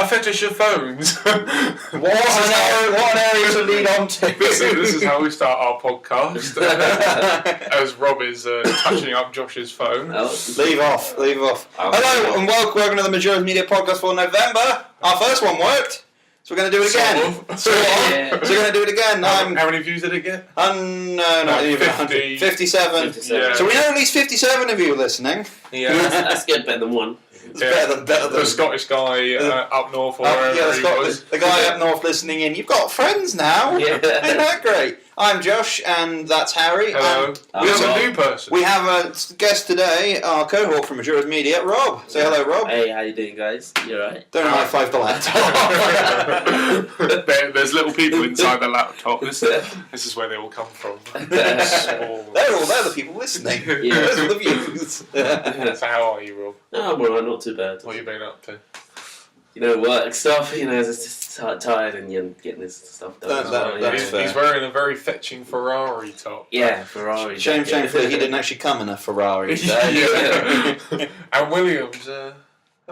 fetish of phones. What an area to lead on to. This is how we start our podcast. As Rob is touching up Josh's phone. Leave off. Hello and welcome to the Majoris Media podcast for November. Our first one worked, so we're going to do it again. So we're going to do it again. How many views did it get? No, not even 50. 57. Yeah. So we know at least 57 of you listening. Yeah, that's good. Better than one. It's better than the Scottish guy up north or wherever he was. The guy up north listening in. You've got friends now. Yeah. Ain't that great? I'm Josh, and that's Harry. Hello. We have a new person. We have a guest today, our cohort from Majoris Media, Rob. Say hello, Rob. Hey, how you doing, guys? You alright? Don't high five the laptop. There's little people inside the laptop. This is where they all come from. They're the people listening. Yeah. Those are the views. So how are you, Rob? No, I'm alright, not too bad. What have you been up to? Work stuff, just tired and getting this stuff done. That's fair. He's wearing a very fetching Ferrari top. Yeah, Ferrari. Shamefully he didn't actually come in a Ferrari today. Yeah. And Williams, how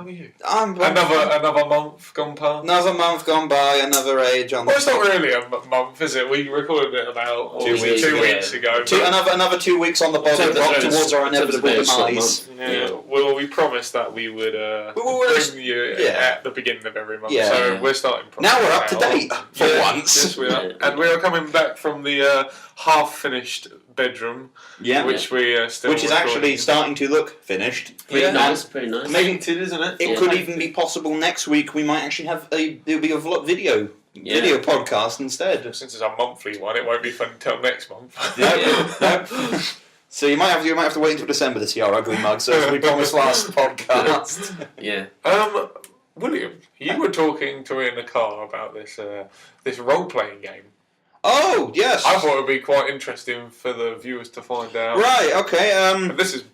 are you? I'm Another month gone past. Another month gone by, another age on. Well, it's not really a month, is it? We recorded it about 2 weeks ago. Another 2 weeks on the bottom towards our inevitable demise. Yeah. Well, we promised that we would bring you at the beginning of every month. Yeah. So we're starting. Now we're up to date for once. Yes, we are. And we are coming back from the half-finished bedroom. Yeah. Which we still. Which is actually starting to look finished. Pretty nice. Maybe it, isn't it? It could even be possible next week we might actually have it'll be a video podcast instead. Since it's a monthly one, it won't be fun until next month. No. So you might have to wait until December to see our ugly mugs, as we promised last podcast. Yeah. William, you were talking to me in the car about this role-playing game. Oh, yes. I thought it would be quite interesting for the viewers to find out. Right, okay. This is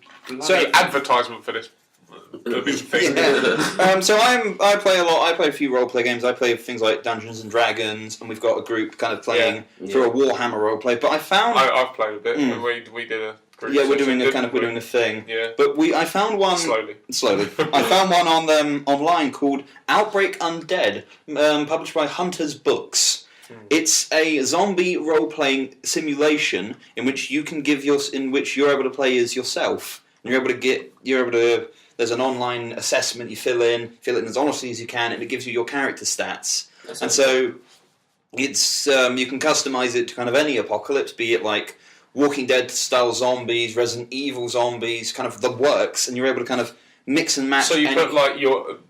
advertisement for this thing. Yeah. So I play a lot. I play a few role-play games. I play things like Dungeons and Dragons, and we've got a group kind of playing through a Warhammer role-play. But I found I've played a bit, and we did a group. Yeah, we're doing a thing. Yeah. But I found one slowly. I found one on online called Outbreak Undead, published by Hunter's Books. It's a zombie role-playing simulation in which you're able to play as yourself. And there's an online assessment you fill in as honestly as you can, and it gives you your character stats. So it's you can customize it to kind of any apocalypse, be it like Walking Dead style zombies, Resident Evil zombies, kind of the works, and you're able to kind of mix and match. So you put like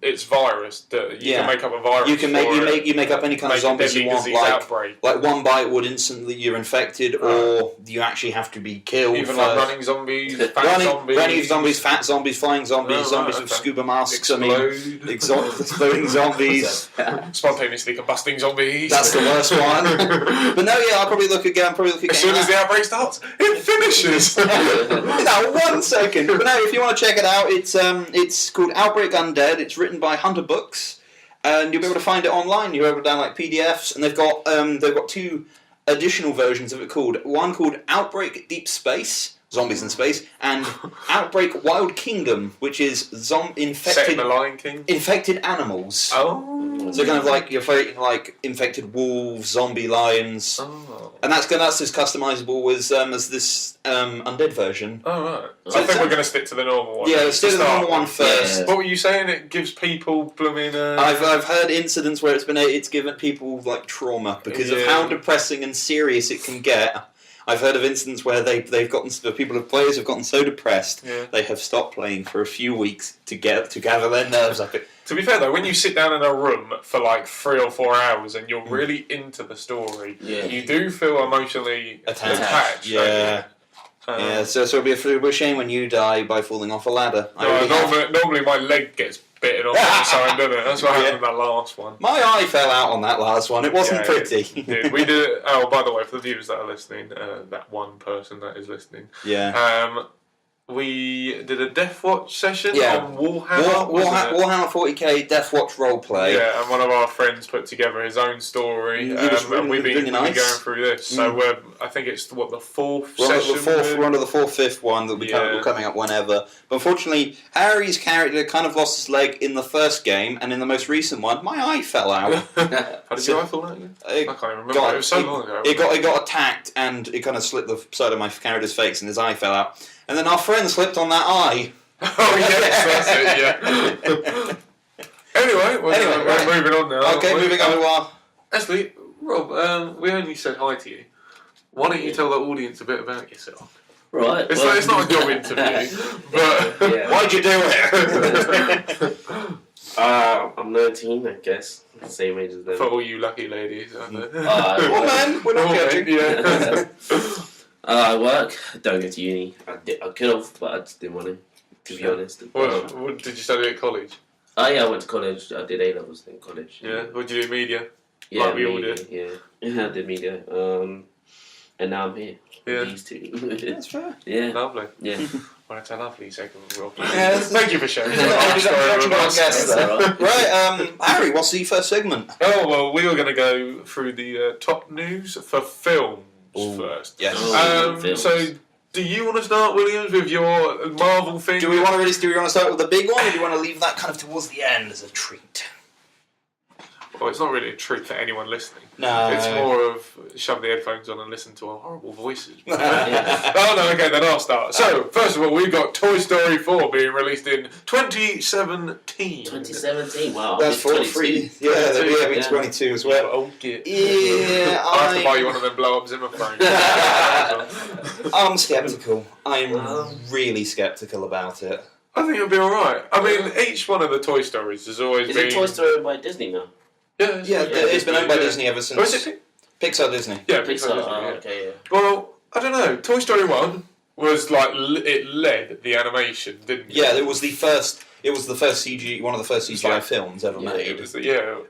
it's virus that you can make up a virus. You can make up any kind of zombies you want. Like one bite would instantly you're infected, or you actually have to be killed. Even like running zombies, running zombies, fat zombies, flying zombies, zombies with scuba masks. Exploding zombies, spontaneously combusting zombies. That's the worst one. But no, I'll probably look again. As soon as the outbreak starts, it finishes. No, 1 second. But no, if you want to check it out, it's called Outbreak Undead. It's written by Hunter Books, and you'll be able to find it online. You'll be able to download PDFs, and they've got 2 additional versions of it one called Outbreak Deep Space, Zombies in Space, and Outbreak Wild Kingdom, which is infected the Lion King. Infected animals. Oh. So kind of like you're fighting like infected wolves, zombie lions. Oh. And that's just customizable as this undead version. Oh right. So I think we're going to stick to the normal one. Yeah, let's do the normal one first. Yeah. What were you saying? It gives people blooming. I've heard incidents where it's given people like trauma because of how depressing and serious it can get. I've heard of incidents where players have gotten so depressed they have stopped playing for a few weeks to gather their nerves up. To be fair though, when you sit down in a room for like 3 or 4 hours and you're really into the story, you do feel emotionally attached. Yeah. So it'll be a shame when you die by falling off a ladder. Normally my leg gets bitten off the side, doesn't it? That's what happened in that last one. My eye fell out on that last one. It wasn't pretty. We did it. Oh, by the way, for the viewers that are listening, that one person that is listening. Yeah. we did a Death Watch session Yeah. on Warhammer. Warhammer 40k Death Watch roleplay. Yeah, and one of our friends put together his own story, and we've been going through this. So I think it's the fourth session. We're on to the fifth one that will be coming up whenever. But unfortunately, Harry's character kind of lost his leg in the first game, and in the most recent one, my eye fell out. How did your eye fall out again? I can't even remember. It was so long ago. It got attacked, and it kind of slit the side of my character's face, and his eye fell out. And then our friend slipped on that eye. Oh yes, that's it. Yeah. Anyway, we're moving on now. Okay, moving on to our. Actually, Rob, we only said hi to you. Why don't you tell the audience a bit about yourself? Right. It's not a job interview, but Why'd you do it? I'm 19, I guess. Same age as them. For all you lucky ladies, aren't they? Well, man, we're not judging. Yeah. I work. Don't go to uni. I could have, but I just didn't want to be honest. What did you study at college? I went to college. I did A levels in college. Yeah. What did you do? Media. Yeah, like we all did. Yeah, I did media. And now I'm here. Yeah. These two. That's fair. Yeah. Lovely. Yeah. Well, it's a lovely segment, Rob. Thank you for sharing. Right, Harry, what's the first segment? Oh, well, we were going to go through the top news for films first. Yes. Films. So, do you want to start, Williams, with your Marvel thing? Do we want to start with the big one, or do you want to leave that kind of towards the end as a treat? Well, it's not really a treat for anyone listening. No. It's more of shove the headphones on and listen to our horrible voices. Oh, no, okay, then I'll start. So, first of all, we've got Toy Story 4 being released in 2017. 2017, wow. That's 43. Yeah, they'll be 22 as well. Old git. Yeah, I have to buy you one of them blow-up Zimmer frames. I'm sceptical. I'm really sceptical about it. I think it'll be alright. I mean, each one of the Toy Stories has always been... Is it Toy Story by Disney now? Yeah, it's been owned by Disney ever since. Oh, is it? Pixar Disney. Yeah, Pixar Disney, okay, yeah. Well, I don't know. Toy Story 1 was like it led the animation, didn't it? Yeah, it was the first CG, one of the first CGI films ever made. It was and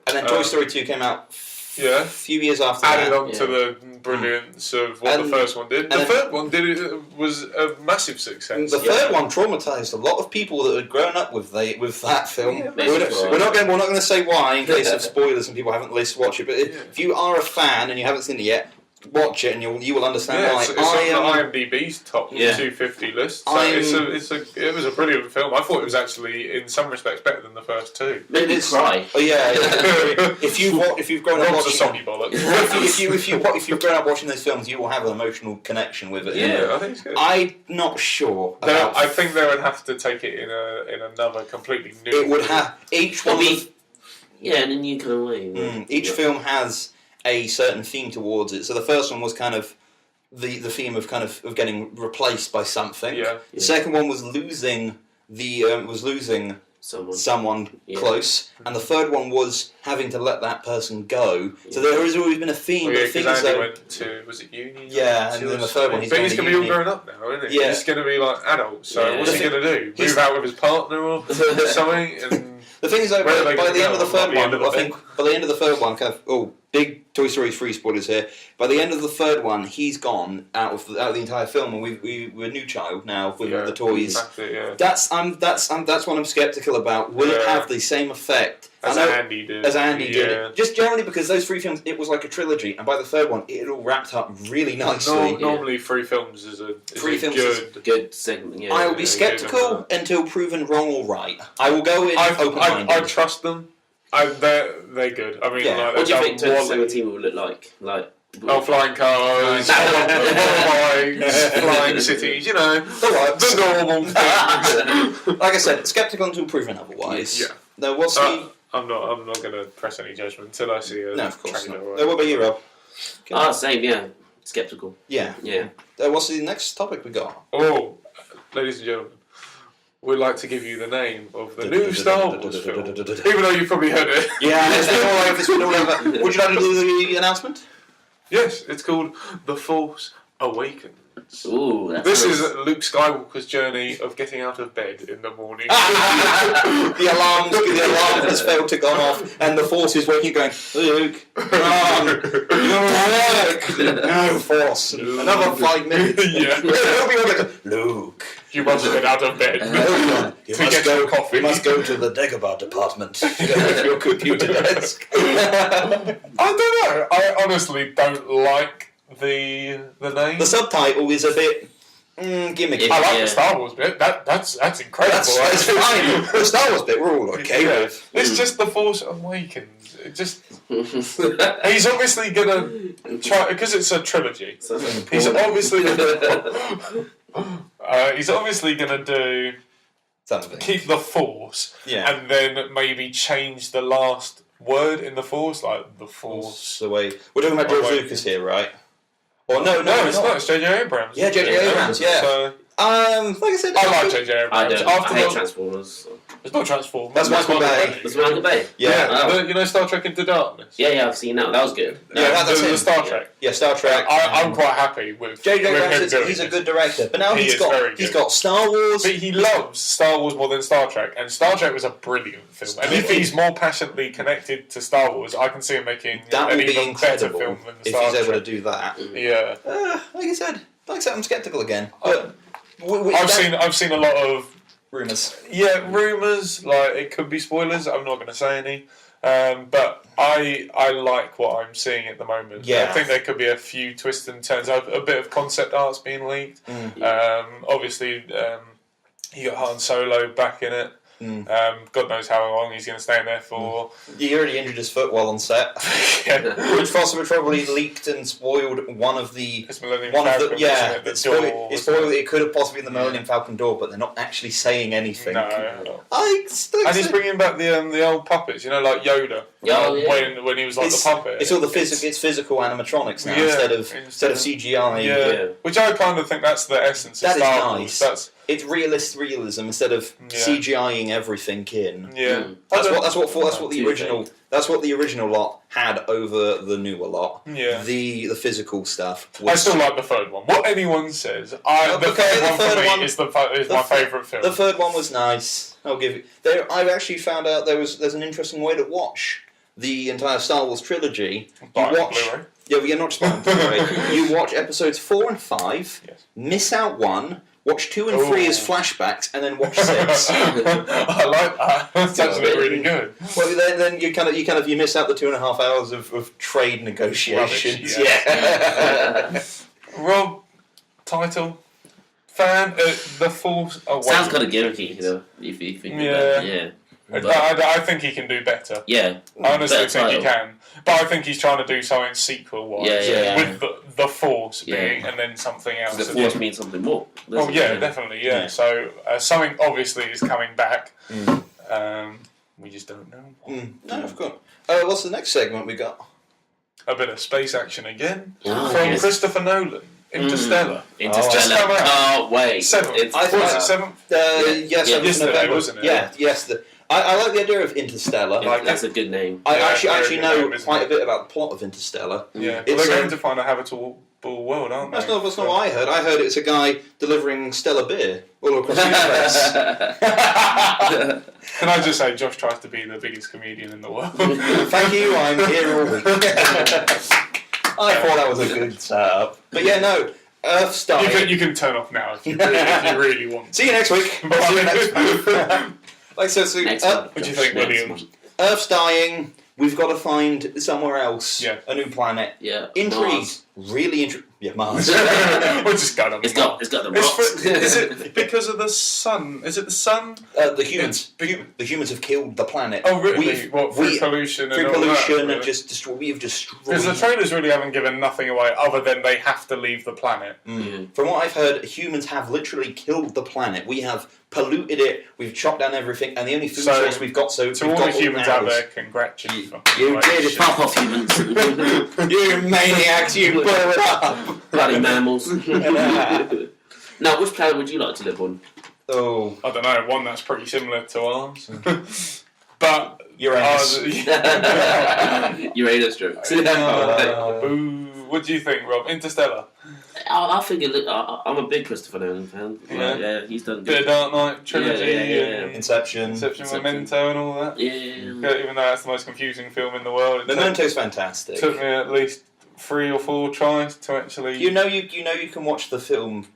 then Toy Story 2 came out a few years after added that. on to the brilliance of what the first one did. The third one was a massive success. The third one traumatised a lot of people that had grown up with that film. Yeah, we're not going to say why in case of spoilers and people haven't listened to watch it. But if you are a fan and you haven't seen it yet, watch it and you will understand why. It's on IMDb's top 250 list. So it was a brilliant film. I thought it was actually, in some respects, better than the first two. Made me cry. Oh yeah. if you've grown up Rob's watching, a soggy bollock. if you've grown up watching those films, you will have an emotional connection with it. Yeah, I think it's good. I'm not sure. I think they would have to take it in another completely new. It would have each one. In a new kind of way. Each film has a certain theme towards it. So the first one was kind of the theme of getting replaced by something. Yeah. The second one was losing someone close, and the third one was having to let that person go. So there has always been a theme. Because Andy went to, was it uni? Yeah, and then the third one. But he's going to be all grown up now, isn't he? Yeah. He's going to be like adult. So what's he going to do? Move out with his partner or something? And the thing is, though, by the end of the third one, I think by the end of the third one, big Toy Story 3 spoilers here. By the end of the third one, he's gone out of the entire film, and we're a new child now with the toys. That's what I'm skeptical about. Will it have the same effect as Andy did? Just generally because those three films, it was like a trilogy, and by the third one, it all wrapped up really nicely. Normally, 3 films is a good segment. Yeah, I will be skeptical until proven wrong or right. I will go in open-minded. I trust them. They're good. I mean, what do you think 2017 will look like? Flying cars, bikes, flying cities, the normal things. Like I said, skeptical until proven otherwise. Yeah. Now, I'm not going to press any judgment until I see a No, of course trailer. not. What about you, Rob? Same, yeah. Skeptical. Yeah. Yeah. What's the next topic we got? Oh, ladies and gentlemen, we'd like to give you the name of the new Star Wars film, even though you've probably heard it. Yeah, it's been all over. Would you like to do the announcement? Yes, it's called The Force Awakens. Ooh, this is Luke Skywalker's journey of getting out of bed in the morning. the alarm has failed to go off, and the Force is waking, going, Luke, come on, no Force, another 5 minutes. Yeah, Luke, You must get out of bed You to get your coffee. You must go to the Dagobah department to go with your computer desk. I don't know. I honestly don't like the name. The subtitle is a bit gimmicky. I like the Star Wars bit. That's incredible. That's fine. The Star Wars bit we're all okay with. It's just the Force Awakens. It just he's obviously gonna try because it's a trilogy. He's obviously gonna do Something. keep the Force, and then maybe change the last word in the Force, like the Force. The way we're talking about George Lucas here, right? Or no, it's not. It's J.J. Abrams. Yeah, J.J. Abrams. Yeah. So, like I said, I like J.J. Abrams. I hate Transformers. It's not Transformers. That's Michael Bay. It's Michael Bay. Yeah. You know Star Trek Into Darkness? Yeah, I've seen that. That was good. Yeah, that's the Star Trek. Yeah, Star Trek. I'm quite happy with J.J. with him Abrams. doing He's a it. good director, but now he's very got Star Wars. But he loves Star Wars more than Star Trek, and Star Trek was a brilliant film. And if he's more passionately connected to Star Wars, I can see him making That an would be even better incredible film than if Star he's Trek. able to do that. Yeah. Like I said, I'm skeptical again. But I've seen a lot of rumours. Yeah, rumours. Like it could be spoilers. I'm not going to say any. But I like what I'm seeing at the moment. Yeah. I think there could be a few twists and turns. A bit of concept art's being leaked. Obviously, you got Han Solo back in it. God knows how long he's going to stay in there for. He already injured his foot while on set, which probably leaked and spoiled one of the. It's Millennium Falcon, it spoiled. It could have possibly been the Millennium Falcon door, but they're not actually saying anything. No. And he's bringing back the old puppets, like Yoda. When he was like the puppet. It's all it's physical animatronics now instead of CGI. Yeah. Which I kind of think that's the essence of Star Wars. Nice. It's realism instead of CGIing everything in. Yeah. That's what the original lot had over the newer lot. Yeah. The physical stuff. I still like the third one. What anyone says, the third one is my favourite film. The third one was nice. I'll give you. I've actually found out there's an interesting way to watch the entire Star Wars trilogy. Blu-ray. You're not just buying Blu-ray. You watch episodes 4 and 5. Yes. Miss out 1. Watch 2 and 3 as flashbacks, and then watch 6. I like that. That's actually really good. Well, then you miss out the 2.5 hours of trade negotiations. Rubbish, yeah. Rob, title, fan, The Force Awakens. Sounds kind of gimmicky, if you think about it. Yeah. I think he can do better. Yeah. I honestly think he can. But I think he's trying to do something sequel-wise. With the Force being, and then something else. The Force means something more. Oh, yeah, definitely, yeah. So, something obviously is coming back. We just don't know. No, of course. What's the next segment we got? A bit of space action again. From Christopher Nolan. Interstellar. Just come out. Oh, wait. 7th. Was it 7th? Yes, yesterday, wasn't it? Yeah, yes. I like the idea of Interstellar. That's a good name. I actually know quite a bit about the plot of Interstellar. Yeah, they're going to find a habitable world, aren't they? That's not what I heard. I heard it's a guy delivering stellar beer all across the universe. Can I just say, Josh tries to be the biggest comedian in the world. Thank you, I'm here all week. I thought that was a good setup. But yeah, no. Earth dying. You can turn off now if you really want. See you next week. See you next week. What do you think, Williams? Earth's dying. We've got to find somewhere else. Yeah. A new planet. Yeah. Intrigue. Really intrigued. Yeah, Mars. We're just going on. It's got the rocks. Is it because of the sun? Is it the sun? The humans. The humans have killed the planet. Oh, really? Through pollution and all that? Through pollution and just we've destroyed. Because the trailers really haven't given nothing away other than they have to leave the planet. From what I've heard, humans have literally killed the planet. We have polluted it. We've chopped down everything, and the only food source we've got. So to all the humans out there, congratulations. You did it. Fuck off, humans. You maniacs! You blew it up. Bloody mammals. Now, which planet would you like to live on? Oh, I don't know. One that's pretty similar to ours, but Uranus. Uranus jokes. Boo. What do you think, Rob? Interstellar. I think I'm a big Christopher Nolan fan. Yeah, he's done good. Bit of Dark Knight trilogy, Inception, Memento, and all that. Yeah. Even though that's the most confusing film in the world. Memento's fantastic. Took me at least 3 or 4 tries to actually. You know you can watch the film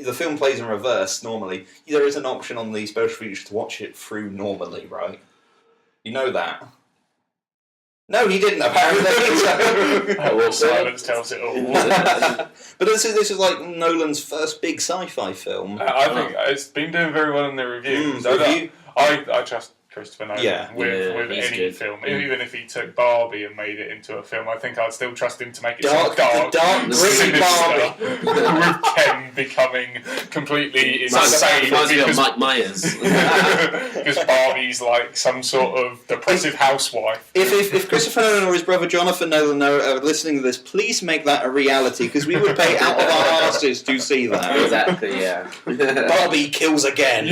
the film plays in reverse normally. There is an option on the special features to watch it through normally, right? You know that. No, he didn't, apparently. Well, silence tells it all. But this is like Nolan's first big sci-fi film. I think it's been doing very well in the reviews. I trust Christopher Nolan with any good. film. Even if he took Barbie and made it into a film, I think I'd still trust him to make it dark, gritty sinister, Barbie. with Ken becoming completely insane. Reminds me of Mike Myers. Because Barbie's like some sort of depressive housewife. If Christopher Nolan or his brother Jonathan Nolan are listening to this, please make that a reality, because we would pay out of our asses to see that. Exactly, yeah. Barbie kills again.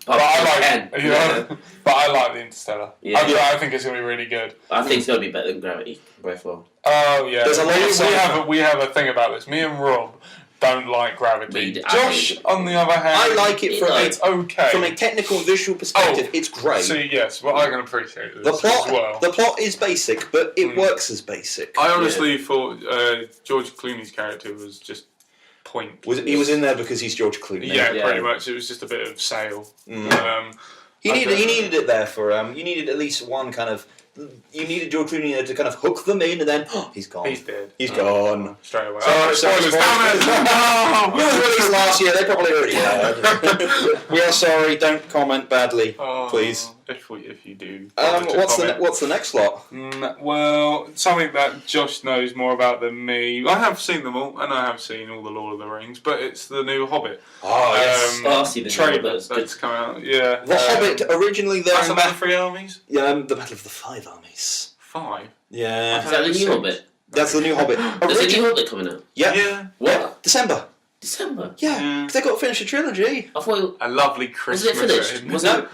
But I like the Interstellar. Yeah. I think it's going to be really good. I think it's going to be better than Gravity, by far. Oh, yeah. There's a lot of we have a thing about this. Me and Rob don't like Gravity. Josh, on the other hand... I like it it's okay. From a technical and visual perspective, it's great. See, yes, well, I can appreciate this The plot is basic, but it works as basic. I honestly thought George Clooney's character was just pointless. He was in there because he's George Clooney. Yeah, pretty much. It was just a bit of sale. He needed it there for you needed at least one kind of. You needed George Clooney there to kind of hook them in, and then he's gone. He's dead. He's gone straight away. Spoilers! Damn it! No, it was released last year. They probably already heard. We are sorry. Don't comment badly, please. If you do. What's the next lot? Well, something that Josh knows more about than me. I have seen them all, and I have seen all the Lord of the Rings, but it's the new Hobbit. Oh yes. I see the trailer that's come out. Yeah. The Hobbit originally there. That's the Battle of the Three Armies. Yeah, the Battle of the Five Armies. 5. Yeah. Is that the new Hobbit? That's the new Hobbit. There's a new Hobbit coming out. Yeah. What? December. Yeah, because they got to finish a trilogy. I thought a lovely Christmas. Was it finished?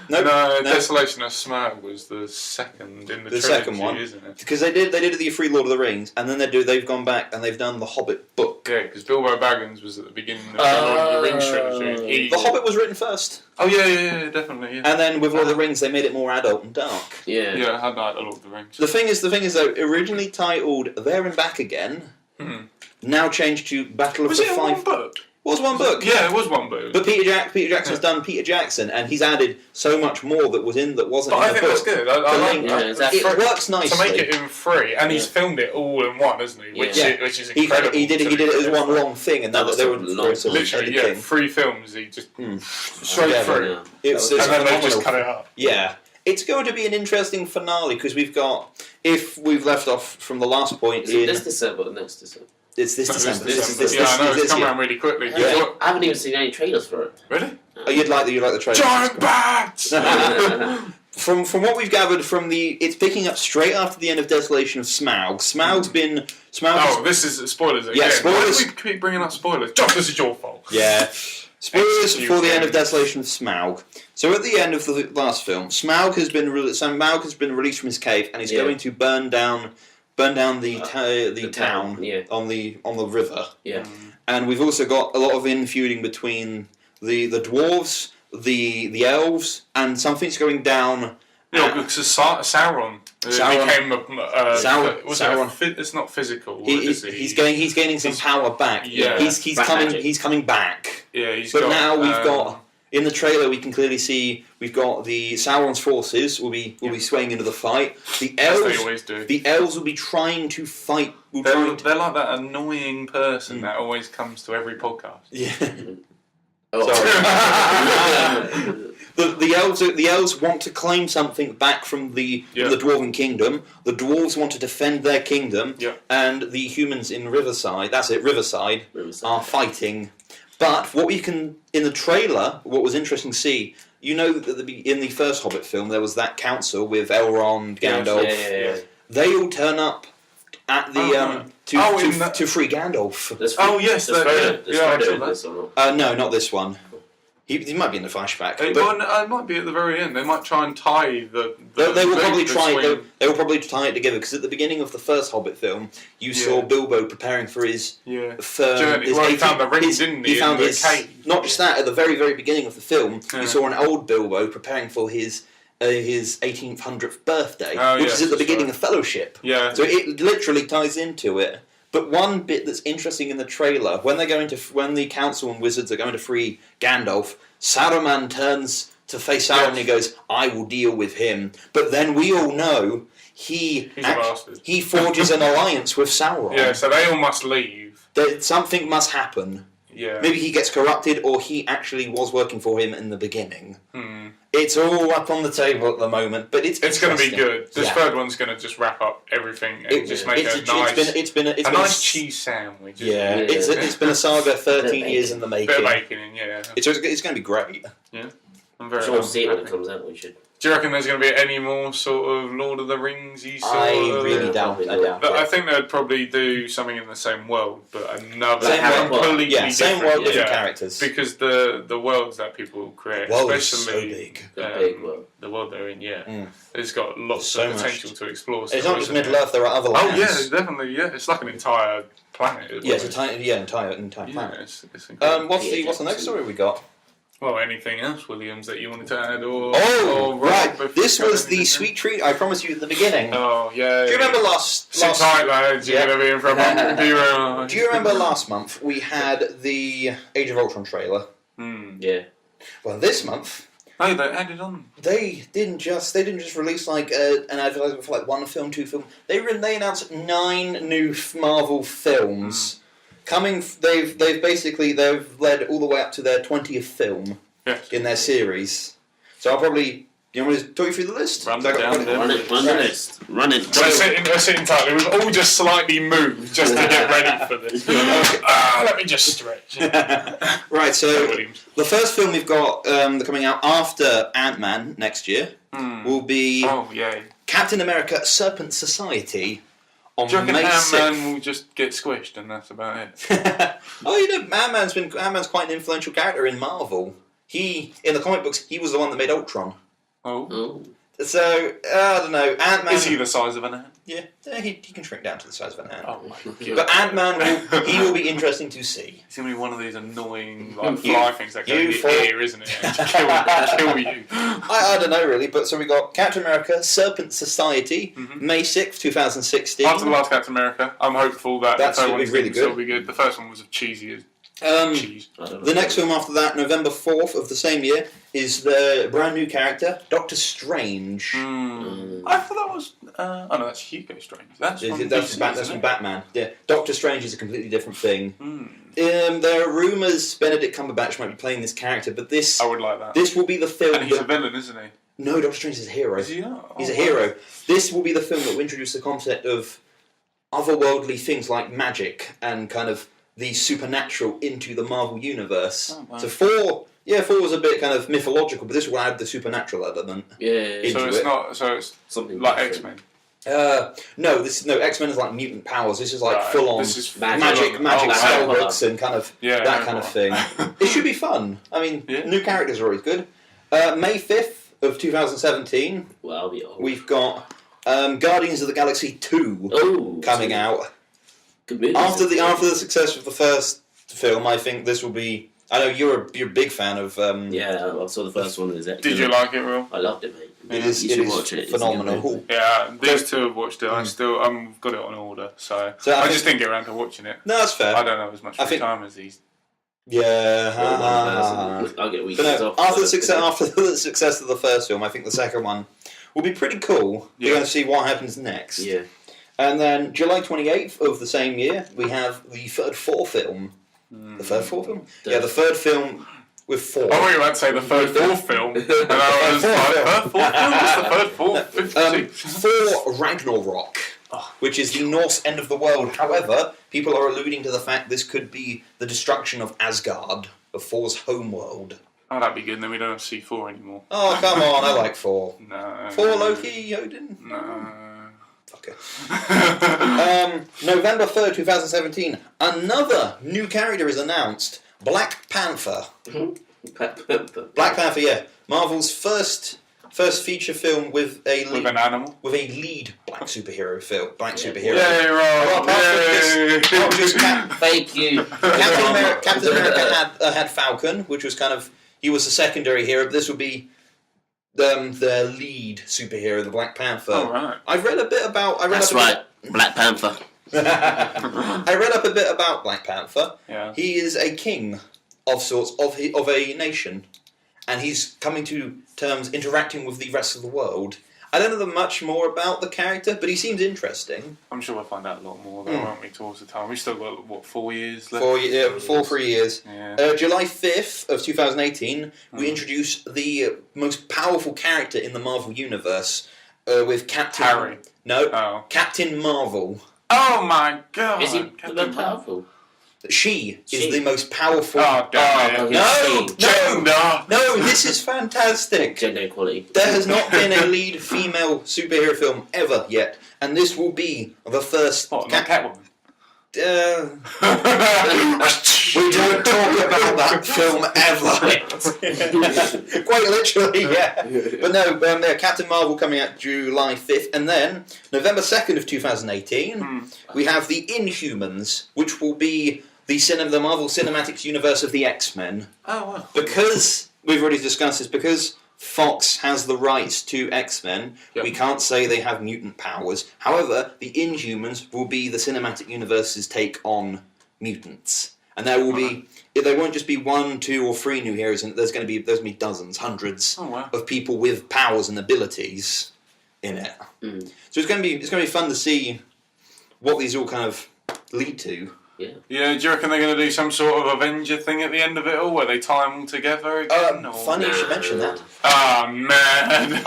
No. Desolation of Smaug was the second in the trilogy, second one, isn't it? Because they did the three Lord of the Rings, and then they've gone back and they've done the Hobbit book. Yeah, because Bilbo Baggins was at the beginning of the Lord of the Rings trilogy. The Hobbit was written first. Oh yeah, definitely. Yeah. And then with Lord of the Rings, they made it more adult and dark. Yeah, I had that Lord of the Rings. The thing is though, originally titled There and Back Again, now changed to Battle of the Five. Was it one book? It was one book. Yeah, it was one book. But Peter Jackson's done Peter Jackson, and he's added so much more that wasn't but in the book. I think that's good. I like that. It works nicely. To make it in 3, and he's filmed it all in one, hasn't he? Which is incredible. He did it as one long thing, and that they were literally 3 films. He just straight through. And then they just cut it up. Yeah. It's going to be an interesting finale because we've got, if we've left off from the last point, this December or next December? It's this December. I know it's come around really quickly. I haven't even seen any trailers for it. Really? Oh, you'd like the trailer? Giant bats. From what we've gathered from it's picking up straight after the end of Desolation of Smaug. Smaug. Oh, this is spoilers again. Yeah, spoilers. Why do we keep bringing up spoilers? Josh, this is your fault. Yeah. Spoilers for the end of Desolation of Smaug. So at the end of the last film, Smaug has been released from his cave, and he's going to burn down the town on the river. Yeah. And we've also got a lot of infeuding between the dwarves, the elves, and something's going down. Yeah, because Sauron became Sauron. It's not physical. He's gaining some power back. Yeah. He's coming back. Yeah, now we've got. In the trailer, we can clearly see we've got the Sauron's forces will be swaying into the fight. The elves, as they always do. The elves will be trying to fight. They're like that annoying person that always comes to every podcast. Yeah. Sorry. The elves want to claim something back from the Dwarven kingdom. The dwarves want to defend their kingdom, and the humans in Riverside are fighting. But what we can, in the trailer, what was interesting to see, in the first Hobbit film, there was that council with Elrond, Gandalf. Yeah. They all turn up at the to free Gandalf. No, not this one. He might be in the flashback. It might be at the very end. They might try and tie the they will probably try. They will probably tie it together because at the beginning of the first Hobbit film, you saw Bilbo preparing for his journey. He found the ring, didn't he? He found his cave. Not just that. At the very, very beginning of the film, you saw an old Bilbo preparing for his 1800th birthday, which is at the beginning of Fellowship. Yeah. So it literally ties into it. But one bit that's interesting in the trailer, when the council and wizards are going to free Gandalf, Saruman turns to face Sauron and he goes, "I will deal with him." But then we all know he forges an alliance with Sauron. Yeah, so they all must leave. Something must happen. Yeah. Maybe he gets corrupted, or he actually was working for him in the beginning. It's all up on the table at the moment, but it's going to be good. This third one's going to just wrap up everything and just make it's been a nice cheese sandwich. Yeah, it's been a saga 13 years in the making. Bit of bacon, yeah. It's going to be great. Yeah, I'm very. We'll see it when it comes out. We should. Do you reckon there's going to be any more sort of Lord of the Rings-y sort I of... really doubt it. I think they'd probably do something in the same world, but another completely different. Same world, different characters. Because the worlds that people create, especially the big world. The world they're in, it's got lots of potential to explore. It's not just Middle-earth, there are other lands. Oh yeah, definitely, yeah. It's like an entire planet. Yeah, it's entire planet. It's what's the next story we got? Well, anything else, Williams, that you wanted to add? Right. This was the sweet treat I promised you at the beginning. Oh, yeah. Do you remember last... Sit tight, lads. You're going to be in for a month. Do you remember last month we had the Age of Ultron trailer? Yeah. Well, this month... Oh, they added on. They didn't just release like an advertisement for like one film, two film. They announced 9 new Marvel films. They've led all the way up to their 20th film in their series. So I'll probably... You want me to talk you through the list? Run the list. Run it. We're sitting tightly. We've all just slightly moved just to get ready for this. Let me just stretch. Right, so the first film we've got coming out after Ant-Man next year will be Captain America Serpent Society. Do you reckon Ant-Man will just get squished and that's about it? Ant-Man's quite an influential character in Marvel. In the comic books, he was the one that made Ultron. Oh. So, I don't know. Ant-Man... Is he the size of an ant? Yeah, he can shrink down to the size of an ant. Oh my God. But Ant-Man, will be interesting to see. He's going to be one of these annoying fly things that go in your ear, isn't it? And kill you. I don't know, really. But so we got Captain America, Serpent Society, May 6th, 2016. After the last Captain America, I'm hopeful that the third one's really still be good. The first one was cheesy as cheese. The next film after that, November 4th of the same year, is the brand new character, Doctor Strange. I thought that was... no, that's Hugo Strange. That's from Batman. Yeah, Doctor Strange is a completely different thing. There are rumours Benedict Cumberbatch might be playing this character, but this... I would like that. This will be the film... And he's a villain, isn't he? No, Doctor Strange is a hero. Is he not? He's a hero. This will be the film that will introduce the concept of otherworldly things like magic and kind of the supernatural into the Marvel universe. Oh, wow. So 4 was a bit kind of mythological, but this will add the supernatural element. So it's something like X-Men. No, X-Men is like mutant powers. This is like full on magic spellbooks and kind of that kind of thing. It should be fun. I mean, new characters are always good. May 5th of 2017. Well, we've got Guardians of the Galaxy 2 coming out. After the success of the first film, I think this will be. I know you're a big fan of. I saw the first one. Did you like it, Will? I loved it, mate. You should watch it. Phenomenal. Yeah, these two have watched it. I've got it on order, so I just didn't get around to watching it. No, that's fair. I don't have as much free time as these. Yeah, I'll get weekends off. After the success of the first film, I think the second one will be pretty cool. We're going to see what happens next. Yeah. And then July 28th of the same year, we have the third Thor film. The third Thor film? Yeah, the third film with Thor. I thought you were about to say the third Thor film. And I was like, third Thor film? What's the third Thor? Thor Ragnarok, which is the Norse end of the world. However, people are alluding to the fact this could be the destruction of Asgard, of Thor's homeworld. Oh, that'd be good, and then we don't have to see Thor anymore. Oh, come on, I like Thor. No. Thor, Loki, Odin? No. Okay. November 3rd, 2017. Another new character is announced. Black Panther. Black Panther, yeah. Marvel's first feature film with a lead, with an animal, with a lead black superhero film. Superhero. Yeah, right. Thank you. Captain America had Falcon, which was kind of he was a secondary hero. But this would be their lead superhero, the Black Panther. Oh, right. I've read a bit about... That's right, Black Panther. I read up a bit about Black Panther. Yeah. He is a king of sorts of a nation, and he's coming to terms interacting with the rest of the world. I don't know much more about the character, but he seems interesting. I'm sure we'll find out a lot more, though, won't we, towards the time? We've still got, 4 years left? 3 years. Yeah. July 5th of 2018, we introduce the most powerful character in the Marvel Universe with Captain... Harry. No, Oh. Captain Marvel. Oh my god! Is he Captain that powerful? She is the most powerful... Oh, damn it. No, this is fantastic. Gender equality. There has not been a lead female superhero film ever yet, and this will be the first... What, not Catwoman? We don't talk about that film ever. Quite literally, yeah. But no, Captain Marvel coming out July 5th, and then November 2nd of 2018, we have the Inhumans, which will be the Marvel Cinematic Universe of the X-Men. Oh, wow. Because, we've already discussed this, because Fox has the rights to X-Men, we can't say they have mutant powers. However, the Inhumans will be the cinematic universe's take on mutants. And there will be, there won't just be 1, 2 or 3 new heroes, and there's going to be dozens, hundreds of people with powers and abilities in it. So it's going to be fun to see what these all kind of lead to. Yeah, do you reckon they're going to do some sort of Avenger thing at the end of it all, where they tie them all together again? Funny you should mention that. Oh, man.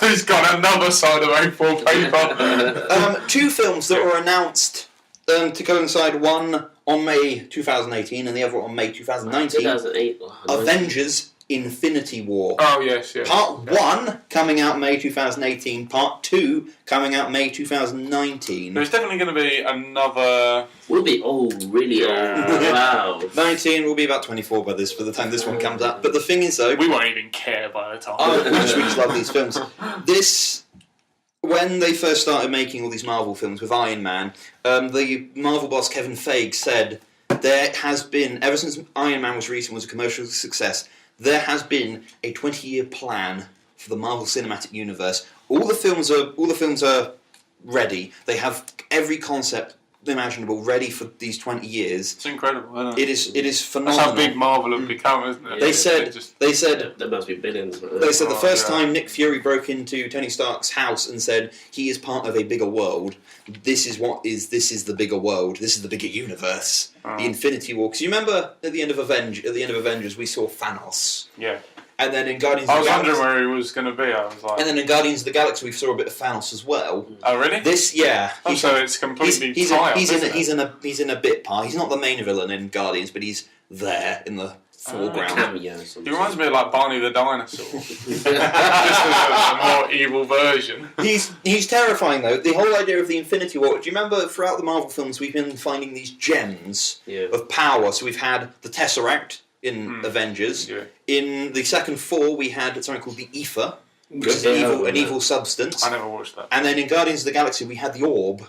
He's got another side of A4 paper. 2 films that were announced to coincide, one on May 2018 and the other on May 2019. 2008. Avengers Infinity War. Oh, yes. Part 1 coming out May 2018, Part 2 coming out May 2019. There's definitely going to be another... Will be really old. Wow. 19 will be about 24 by the time this one comes out. But the thing is, though... We won't even care by the time. We just love these films. When they first started making all these Marvel films with Iron Man, the Marvel boss Kevin Feige said there has been, ever since Iron Man was released and was a commercial success, there has been a 20-year plan for the Marvel Cinematic Universe. All the films are ready. They have every concept imaginable ready for these 20 years. It's incredible, isn't it? It is phenomenal. That's how big Marvel have become, isn't it? They said there must be billions. They said the first time Nick Fury broke into Tony Stark's house and said he is part of a bigger world. This is the bigger world. This is the bigger universe. The Infinity War. Because you remember at the end of Avengers, we saw Thanos. Yeah. And then in Guardians of the Galaxy... I was wondering where he was going to be, I was like... And then in Guardians of the Galaxy, we saw a bit of Thanos as well. Oh, really? So it's completely he's in a bit part. He's not the main villain in Guardians, but he's there in the foreground. Cameos. He reminds me of like Barney the Dinosaur. Just a more evil version. He's terrifying, though. The whole idea of the Infinity War... Do you remember throughout the Marvel films, we've been finding these gems of power? So we've had the Tesseract in Avengers. Yeah. In the second 4, we had something called the Ether, which is an evil substance. I never watched that. And then in Guardians of the Galaxy, we had the Orb,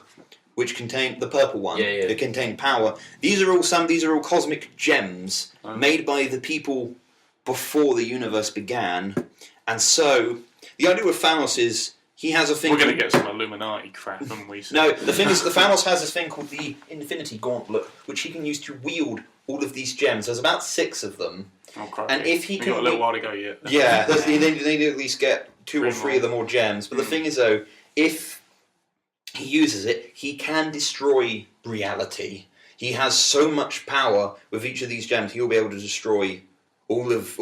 which contained the purple one. It contained power. These are all cosmic gems made by the people before the universe began. And so the idea with Thanos is he has a thing. We're going to get some Illuminati crap, haven't we? No, the thing is, the Thanos has this thing called the Infinity Gauntlet, which he can use to wield all of these gems. There's about 6 of them. Oh, crap. And if he We've got a little while to go yet. Yeah, they need to at least get 2 or 3 of the more gems. But the thing is, though, if he uses it, he can destroy reality. He has so much power with each of these gems, he'll be able to destroy all of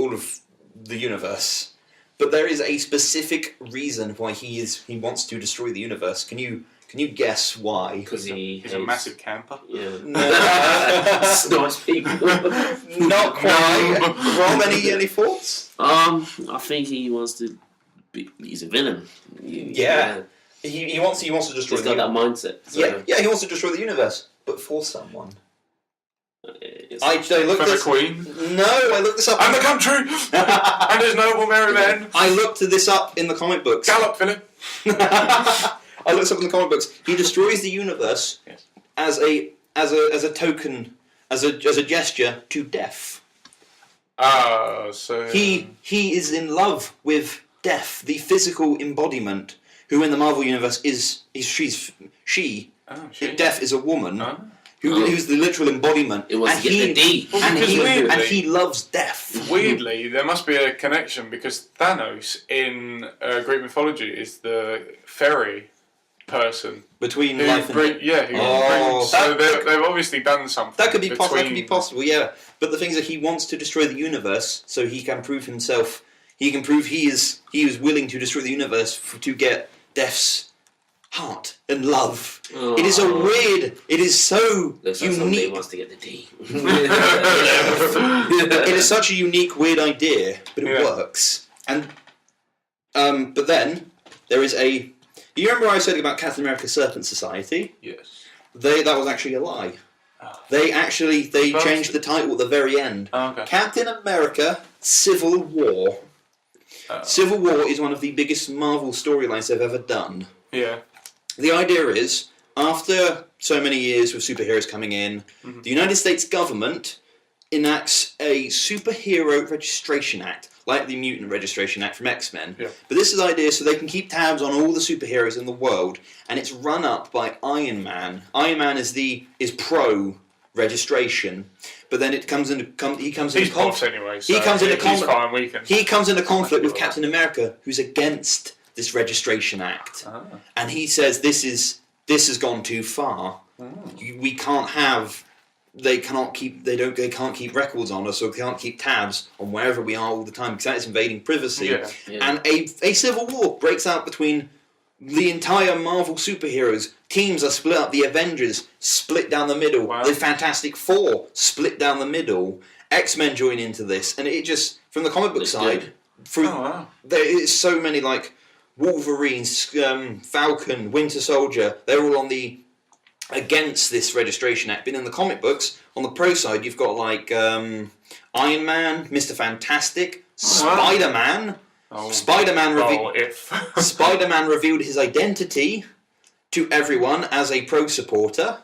the universe. But there is a specific reason why he wants to destroy the universe. Can you guess why? Because he's a massive camper. Yeah. No. Nice people. Not quite. Rob, any thoughts? I think he wants to be. He's a villain. Yeah. He wants to destroy. He's got that mindset. So. Yeah. He wants to destroy the universe, but for someone. I looked for the Queen. No, I looked this up. And the country, and his noble merry men. I looked this up in the comic books. Gallop, Philip. I looked this up in the comic books. He destroys the universe as a token, as a gesture to death. So he is in love with death, the physical embodiment, who in the Marvel universe she Oh, shit. Death is a woman. Oh. Who's the literal embodiment. It wants to get the D. And he loves death. Weirdly, there must be a connection because Thanos in Greek mythology is the fairy person. Between life and death. Yeah, so they've obviously done something. That could be possible, yeah. But the thing is that he wants to destroy the universe so he can prove himself. He can prove he is willing to destroy the universe to get Death's heart and love. Oh. It is it is so looks like unique. Somebody wants to get the D. It is such a unique, weird idea, but it works. And but then there is a. You remember I said about Captain America Serpent Society? Yes. That was actually a lie. Oh. They changed the title at the very end. Oh, okay. Captain America Civil War. Civil War is one of the biggest Marvel storylines they've ever done. Yeah. The idea is, after so many years with superheroes coming in, the United States government enacts a superhero registration act, like the Mutant Registration Act from X-Men. Yeah. But this is the idea so they can keep tabs on all the superheroes in the world, and it's run up by Iron Man. Iron Man is pro registration, but then he comes into conflict with Captain America, who's against this registration act, and he says this has gone too far. We can't have. They can't keep records on us, or they can't keep tabs on wherever we are all the time because that is invading privacy. Yeah. Yeah. And a civil war breaks out between the entire Marvel superheroes. Teams are split up. The Avengers split down the middle. Wow. The Fantastic Four split down the middle. X-Men join into this, and it just from the comic book side. There is so many like Wolverine, Falcon, Winter Soldier. They're all against this registration act. But in the comic books, on the pro side, you've got like Iron Man, Mr. Fantastic, Spider-Man. Spider-Man revealed his identity to everyone as a pro supporter.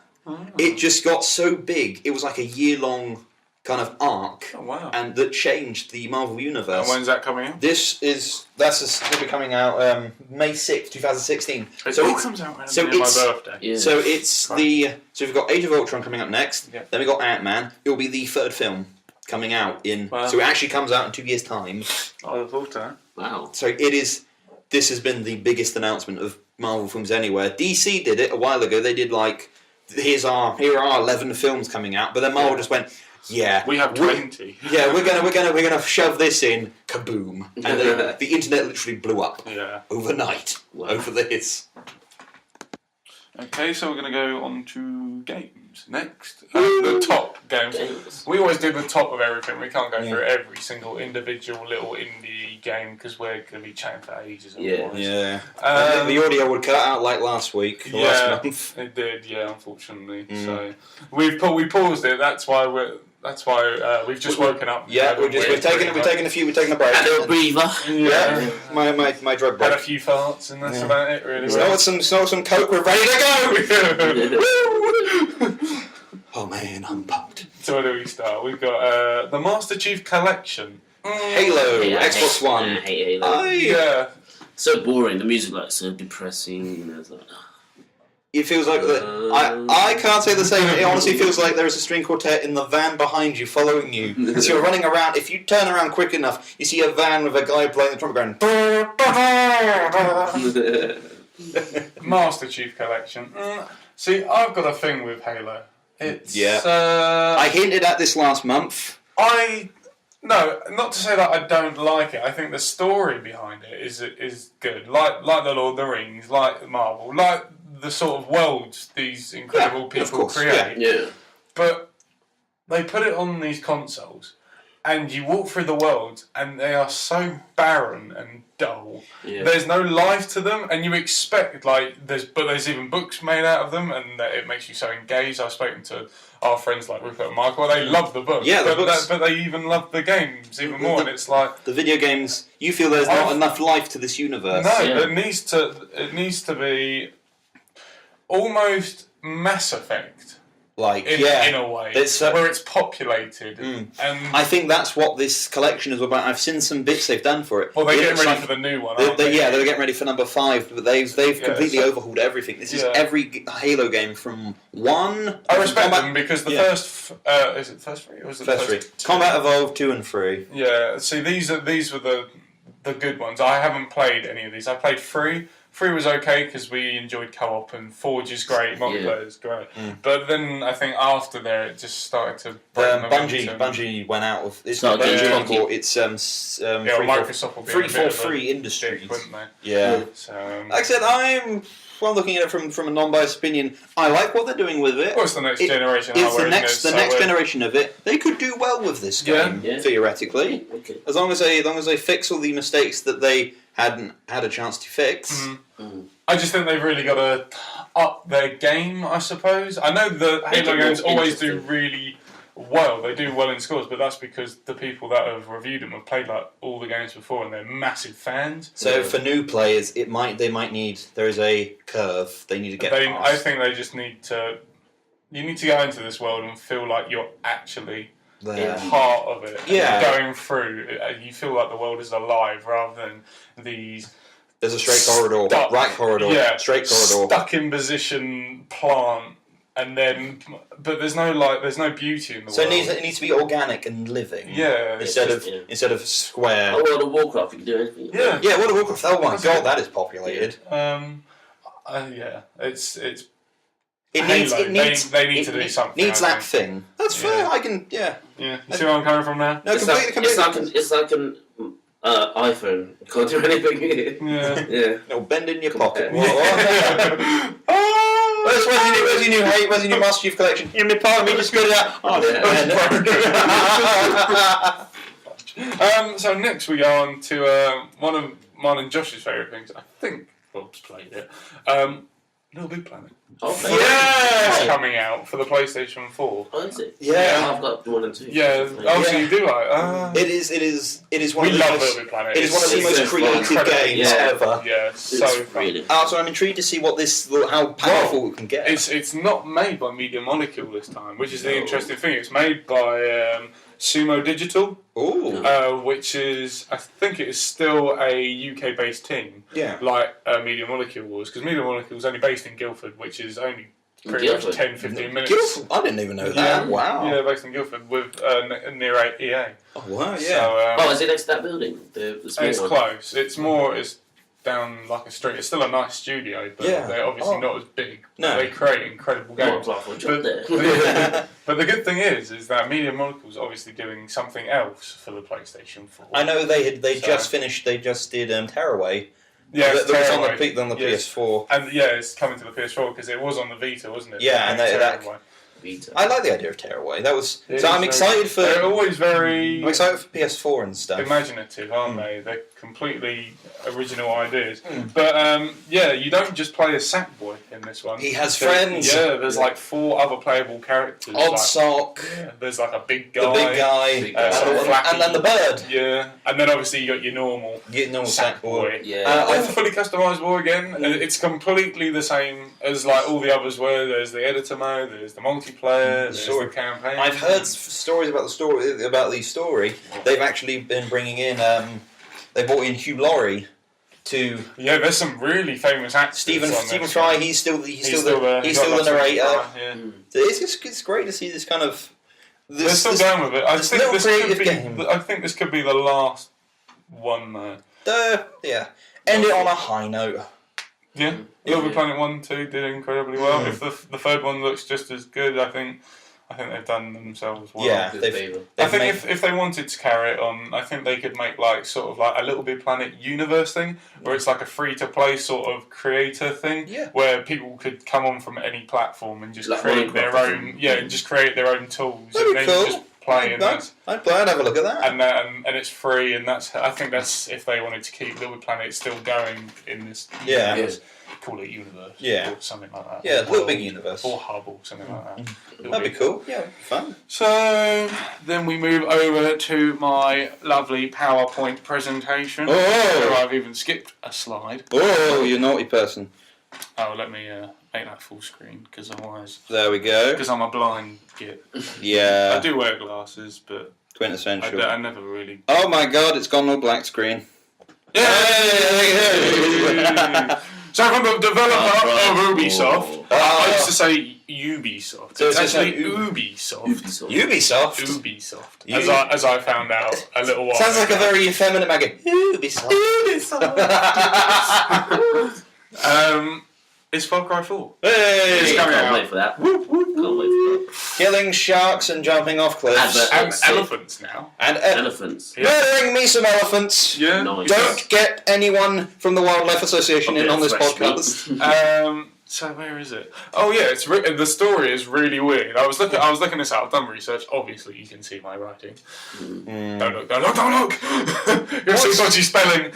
It just got so big. It was like a year-long kind of arc, and that changed the Marvel universe. And when's that coming out? That's going to be coming out May 6th, 2016. It all comes out near my birthday. Yeah. So we've got Age of Ultron coming up next. Yeah. Then we got Ant-Man. It will be the third film coming out so it actually comes out in 2 years' time. I thought that. Wow. So this has been the biggest announcement of Marvel films anywhere. DC did it a while ago. They did here are 11 films coming out, but then Marvel just went, yeah, we have 20. We're gonna shove this in, kaboom, and the internet literally blew up overnight over this. Okay, so we're going to go on to games next. The top games. We always do the top of everything. We can't go through every single individual little indie game because we're going to be chatting for ages. Yeah. The audio would cut out like last week. Last month. It did. Yeah, unfortunately. So we paused it. That's why we've just woken up. Yeah, we're taking a break. A little breather. Yeah. My drug break. Had a few farts, and that's about it, really. Snort some coke. We're ready to go. Oh man, I'm pumped. So where do we start? We've got the Master Chief Collection. Halo, Xbox One. I hate Halo. Yeah. So boring. The music so depressing. It feels like I can't say the same. It honestly feels like there is a string quartet in the van behind you, following you. So you're running around. If you turn around quick enough, you see a van with a guy playing the trumpet going. Master Chief Collection. See, I've got a thing with Halo. It's I hinted at this last month. No, not to say that I don't like it. I think the story behind it is good. Like the Lord of the Rings, like Marvel, like the sort of worlds these incredible people create. Yeah. But they put it on these consoles, and you walk through the world, and they are so barren and dull. Yeah. There's no life to them, and you expect there's even books made out of them, and it makes you so engaged. I've spoken to our friends like Rupert and Michael. They love the books, but they even love the games even more. And it's like the video games. You feel there's not enough life to this universe. No, it needs to be almost Mass Effect in a way, where it's populated. And I think that's what this collection is about. I've seen some bits they've done for it. Well, they're getting ready for the new one, aren't they? Yeah, they're getting ready for number 5, but they've completely overhauled everything. This is every Halo game from 1. I respect them because the first is it the first 3 or was it first 3? Combat Evolved 2 and 3. Yeah, see these were the good ones. I haven't played any of these. I played 3. 3 was okay because we enjoyed co-op, and Forge is great, multiplayer is great. But then I think after there it just started to break Bungie went out of it's not Bungie anymore. It's Microsoft will be 343 Industries. Dick, wouldn't they? Yeah. So, like I said, I'm looking at it from a non-biased opinion. I like what they're doing with it. Well, it's the next generation. It's the next generation of it. They could do well with this game theoretically, as long as they fix all the mistakes that they hadn't had a chance to fix. I just think they've really got to up their game, I suppose. I know the Halo games always do really well. They do well in scores, but that's because the people that have reviewed them have played like all the games before, and they're massive fans. So for new players, there is a curve they need to get past. I think they just need to. You need to go into this world and feel like you're actually part of it. Yeah. Going through, you feel like the world is alive rather than these. There's a straight corridor, right corridor, straight corridor, stuck in position plant, and then but there's no beauty in the world. So it needs to be organic and living. Yeah. Instead of square. Oh, World of Warcraft, you can do anything. Yeah. Yeah, World of Warcraft. Oh my god, that is populated. It's. They need to do something. Needs that thing. That's fair. I can. Yeah. Yeah. You see where I'm coming from now? No, completely. It's like an iPhone. Can't do anything. Yeah. No, bend in your pocket. Where's your new Master Chief collection? You mean part of me just got it out. So next we go on to one of mine and Josh's favourite things. I think Bob's played it. Little Big Planet. Okay. Yeah, it's coming out for the PlayStation 4. Oh, is it? Yeah. I've got 1 and 2. Yeah. So you do like. It is one of the love most. Little Big Planet. It is one of the most creative games ever. Yeah, so fun. So I'm intrigued to see how powerful it can get. It's not made by Media Molecule this time, which is the interesting thing. It's made by Sumo Digital, which is, I think it is still a UK-based team, like Media Molecule was, because Media Molecule was only based in Guildford, which is only pretty much 10-15 minutes. Guildford? I didn't even know that. Yeah. Wow. Yeah, based in Guildford with near EA. Oh wow, yeah. So, is it next to that building? The small it's one? close. It's down like a street. It's still a nice studio, but they're obviously not as big. No. They create incredible games. But the good thing is that Media Molecule's obviously doing something else for the PlayStation 4. I know they just finished. They just did Tearaway. Yeah, that was on the PS4. And it's coming to the PS4 because it was on the Vita, wasn't it? Yeah, and Tearaway. Vita. I like the idea of Tearaway. That was I'm excited for. They're always very. I'm excited for PS4 and stuff. Imaginative, aren't they? They're completely original ideas. But you don't just play as Sackboy in this one. He has friends. Yeah, there's like 4 other playable characters. Oddsock. Yeah, there's like a big guy. The big guy. And then the bird. Yeah, and then obviously you got your normal Sackboy. Yeah, it's fully customisable again. And it's completely the same as like all the others were. There's the editor mode. There's the multiplayer. There's the campaign. I've heard stories about the story. They've actually been bringing in. They brought in Hugh Laurie to. Yeah, there's some really famous actors. Stephen Fry. He's still the narrator. It's great to see this kind of. They're still going with it. I think this could be the last one though. End it on a high note. Yeah, Little Big Planet 1 and 2 did incredibly well. If the third one looks just as good, I think they've done themselves well. Yeah, I think if they wanted to carry it on, I think they could make like sort of like a Little Big Planet universe thing, where it's like a free-to-play sort of creator thing, where people could come on from any platform and just create their own, and just create their own tools. That'd and be cool. Just play, I'd have a look at that. And it's free, and I think that's if they wanted to keep Little Big Planet still going in this universe. Call it universe, or something like that. Yeah, Little Big Universe, or Hub, or something like that. That'd be cool. Yeah, fun. So then we move over to my lovely PowerPoint presentation. Where I've even skipped a slide. Oh, you naughty person. Oh, let me make that full screen because otherwise. There we go. Because I'm a blind git. Yeah. I do wear glasses, but Quintessential. I never really. Oh my god, it's gone all black screen. Yeah. So from the developer of Ubisoft, I used to say Ubisoft. So it's actually like Ubisoft. Ubisoft? Ubisoft. As I found out a little while Sounds like ago. a very effeminate maggot. Ubisoft. It's Far Cry 4. Hey! It's coming Can't out. wait for that. Can't wait for that. Killing sharks and jumping off cliffs. And elephants now. And Elephants. murdering me some elephants. Yeah. Nice. Don't get anyone from the Wildlife Association in on this podcast. So where is it? Oh yeah, it's written. The story is really weird. I was looking this up. I've done research. Obviously, you can see my writing. Don't look! You'll see dodgy spelling.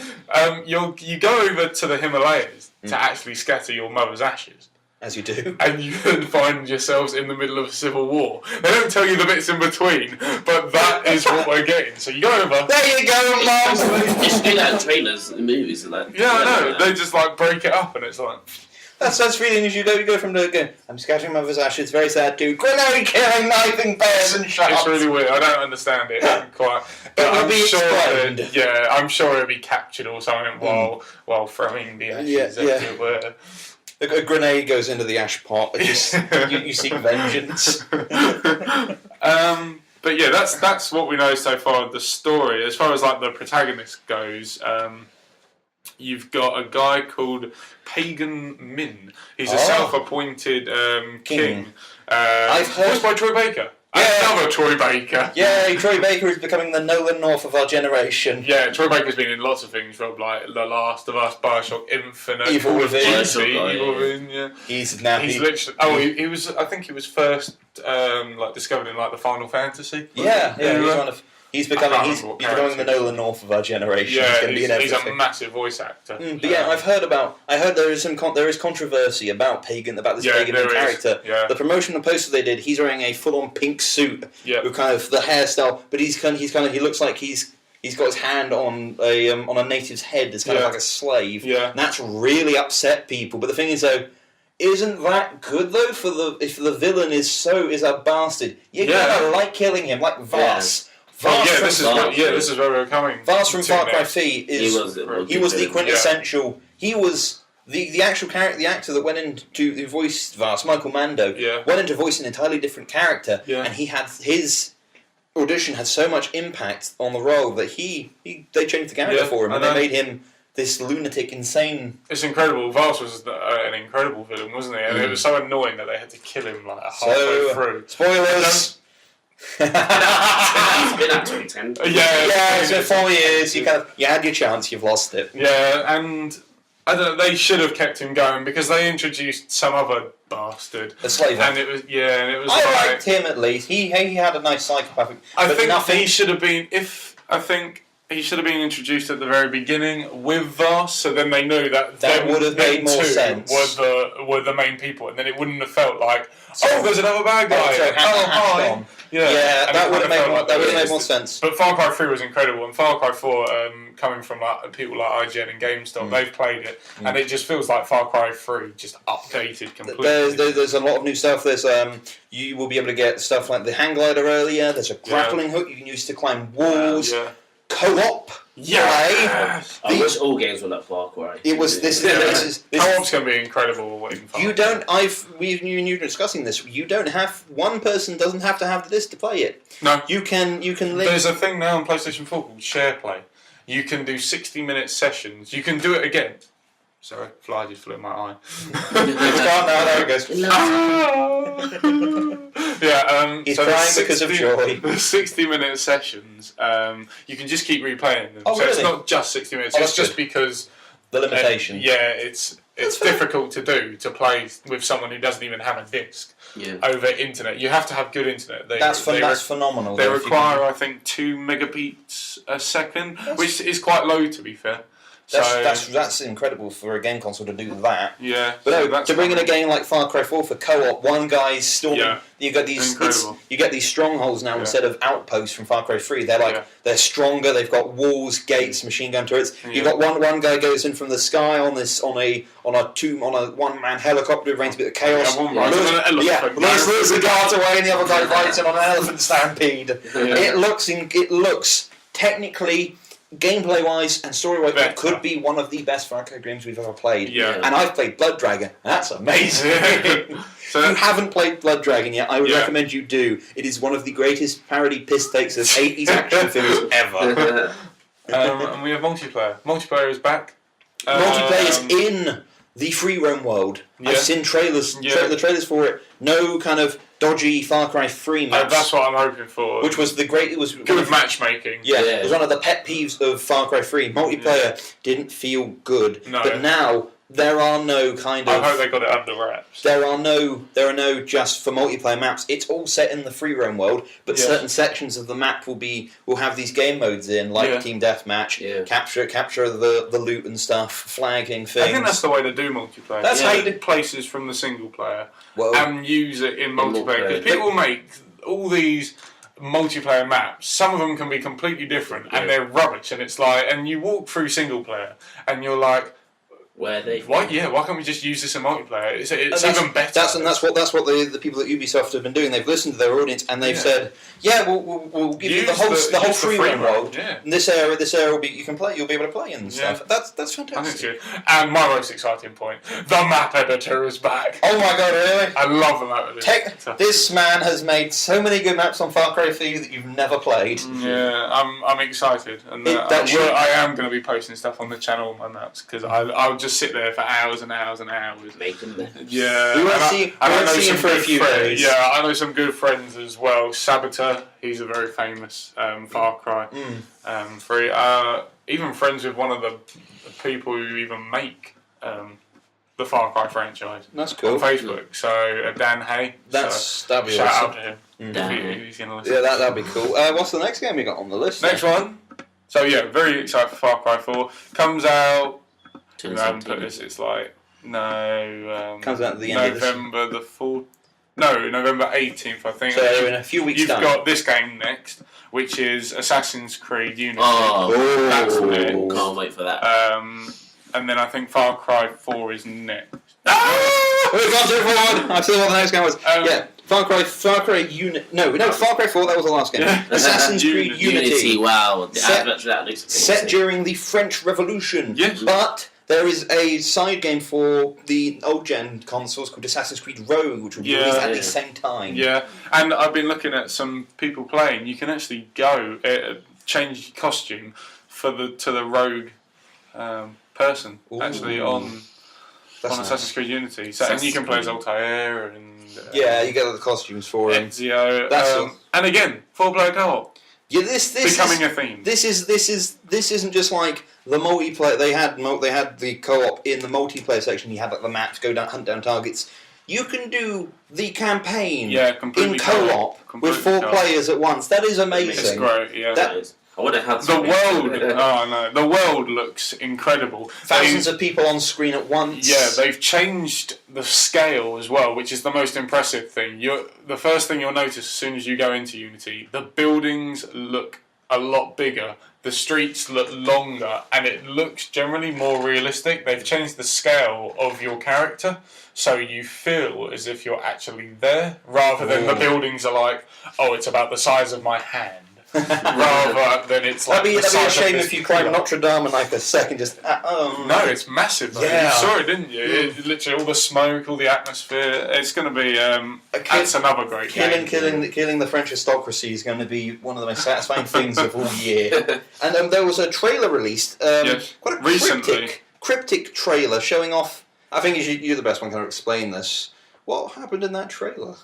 You go over to the Himalayas to actually scatter your mother's ashes. As you do. And you can find yourselves in the middle of a civil war. They don't tell you the bits in between, but that is what we're getting. So you go over. There you go, Mom! You should do that in trailers and movies. Like, Yeah, I know. They just like break it up, and it's like. That's really as you go from I'm scattering mother's ashes, very sad dude. Grenade killing, knifing bears and sharks. It's really weird. I don't understand it quite. But It will be explained. I'm sure it'll be captured or something while throwing the ashes, as it were. A grenade goes into the ash pot. You seek vengeance. But yeah, that's what we know so far of the story. As far as like the protagonist goes, you've got a guy called Pagan Min. He's a self-appointed king. I've heard voiced by Troy Baker. Yeah. Another Troy Baker. Yeah, Troy Baker is becoming the Nolan North of our generation. Yeah, Troy Baker's been in lots of things, Rob, like The Last of Us, Bioshock Infinite, Evil Within. Evil Within, yeah. He's literally. He was. I think he was first discovered in like the Final Fantasy. Yeah. He's becoming the Nolan North of our generation. Yeah, he's a massive voice actor. But yeah, I heard there is controversy about Pagan, this Pagan character. Yeah. The promotional poster they did, he's wearing a full-on pink suit with kind of the hairstyle, but he looks like he's got his hand on a native's head. It's kind of like a slave. Yeah. And that's really upset people. But the thing is though, isn't that good though? If the villain is a bastard, you gotta like killing him, like Vaas. This is where we're coming. Vaas from Far Cry 3 he was the quintessential. Yeah. He was the actual character, the actor that went into who voiced Vaas, Michael Mando, went into voicing an entirely different character, and he had his audition had so much impact on the role that they changed the character for him, and they made him this lunatic, insane. It's incredible. Vaas was an incredible villain, wasn't he? And it was so annoying that they had to kill him like halfway through. Spoilers. It's been out 2010. It's been 4 years. You had your chance. You've lost it. Yeah, and I don't know. They should have kept him going because they introduced some other bastard, a slave, and it was. I liked him at least. He had a nice psychopathic. I think he should have been. He should have been introduced at the very beginning with Vaas, so then they knew that would have made more sense. Were the main people, and then it wouldn't have felt like, there's another bad guy. Hi. Yeah, that would have made more sense. But Far Cry 3 was incredible, and Far Cry 4, coming from people like IGN and GameStop, they've played it, and it just feels like Far Cry 3 just updated completely. There's a lot of new stuff. There's you will be able to get stuff like the hang glider earlier. There's a grappling hook you can use to climb walls. Co-op play. I wish all games were like Far Cry. It was this. Co-op's going to be incredible. You're discussing this. You don't have one person doesn't have to have this to play it. No, you can. There's a thing now on PlayStation 4 called Share Play. You can do 60-minute sessions. You can do it again. Sorry, fly just flew in my eye. There it goes. He's crying because of joy. The 60-minute sessions, you can just keep replaying them. Oh, so it's not just 60 minutes. It's just because the limitation. It's difficult to play with someone who doesn't even have a disc over internet. You have to have good internet. That's phenomenal. They require, I think, 2 megabits a second, which is quite low to be fair. That's incredible for a game console to do that. Yeah, but no, to bring in a game like Far Cry 4 for co-op, one guy's storming. Yeah. You get these strongholds now instead of outposts from Far Cry 3. They're stronger. They've got walls, gates, machine gun turrets. Yeah. You've got one guy goes in from the sky on a one-man helicopter, brings a bit of chaos. Lures the guards away, and the other guy rides in on an elephant stampede. Yeah. It looks technically, gameplay-wise and story-wise, it could be one of the best Far Cry games we've ever played. Yeah. And I've played Blood Dragon. That's amazing. So if you haven't played Blood Dragon yet, I would recommend you do. It is one of the greatest parody piss takes of 80s action films ever. And we have multiplayer. Multiplayer is back. Multiplayer is in the free roam world. I've seen trailers. The trailers for it. No kind of dodgy Far Cry 3 maps. That's what I'm hoping for. Which was it was good matchmaking. Yeah, it was one of the pet peeves of Far Cry 3. Multiplayer didn't feel good. No. But now there are no kind of. I hope they got it under wraps. There are no just for multiplayer maps. It's all set in the free roam world, but certain sections of the map will have these game modes in, like team deathmatch, capture the loot and stuff, flagging things. I think that's the way to do multiplayer. That's how you did places from the single player and use it in multiplayer. Because people make all these multiplayer maps. Some of them can be completely different, and they're rubbish. And it's like, and you walk through single player, and you're like, why can't we just use this in multiplayer? It's even better. That's what the people at Ubisoft have been doing. They've listened to their audience and they've said, we'll give you the whole free roam world. Yeah. And this area will be you'll be able to play and stuff. That's fantastic. I think it's good. And my most exciting point, the map editor is back. Oh my god, really? I love the map editor. This man has made so many good maps on Far Cry 3 that you've never played. Yeah, I'm excited, and I am going to be posting stuff on the channel on my maps because I'll just sit there for hours and hours and hours. Making them. Yeah. We won't see him for a few days. Yeah, I know some good friends as well. Saboteur, he's a very famous Far Cry 3. Even friends with one of the people who even make the Far Cry franchise. That's cool. On Facebook. So, Dan Hay. That'd be shout awesome. out to him. If he's gonna listen. Yeah, that'd be cool. What's the next game we got on the list? Next one. So, very excited for Far Cry 4. Comes out. I haven't put this. It's like comes out at the end November the 4th. No, November 18th, I think. So in a few weeks' time. You've got this game next, which is Assassin's Creed Unity. Oh, that's next. Can't wait for that. And then I think Far Cry 4 is next. We've gone too forward. I see what the next game was. Far Cry Unity. No, Far Cry 4. That was the last game. Assassin's Creed Unity. Wow, set during the French Revolution. Yes. But there is a side game for the old gen consoles called Assassin's Creed Rogue, which will be released at the same time. Yeah, and I've been looking at some people playing. You can actually go change your costume to the Rogue person. Ooh. Actually on Assassin's Creed Unity. So, and you can play as Altair and you get the costumes for him. Ezio. And again, 4-player co-op. Yeah, this becoming a theme. This isn't just like the multiplayer. They had the co-op in the multiplayer section. You had like the maps, hunt down targets. You can do the campaign in co-op with 4 players at once. That is amazing. It's great. Yeah. I wonder how the world looks incredible. Thousands of people on screen at once. Yeah, they've changed the scale as well, which is the most impressive thing. The first thing you'll notice as soon as you go into Unity, the buildings look a lot bigger, the streets look longer, and it looks generally more realistic. They've changed the scale of your character, so you feel as if you're actually there, rather than the buildings are like, it's about the size of my hand. Rather than it's like that'd be a shame if you climbed Notre Dame in like a second. No, it's massive. Yeah. You saw it, didn't you? It, literally, all the smoke, all the atmosphere. It's going to be. That's another great game. Killing the French aristocracy is going to be one of the most satisfying things of all year. And there was a trailer released. Quite a cryptic trailer showing off. I think you're the best one to explain this. What happened in that trailer?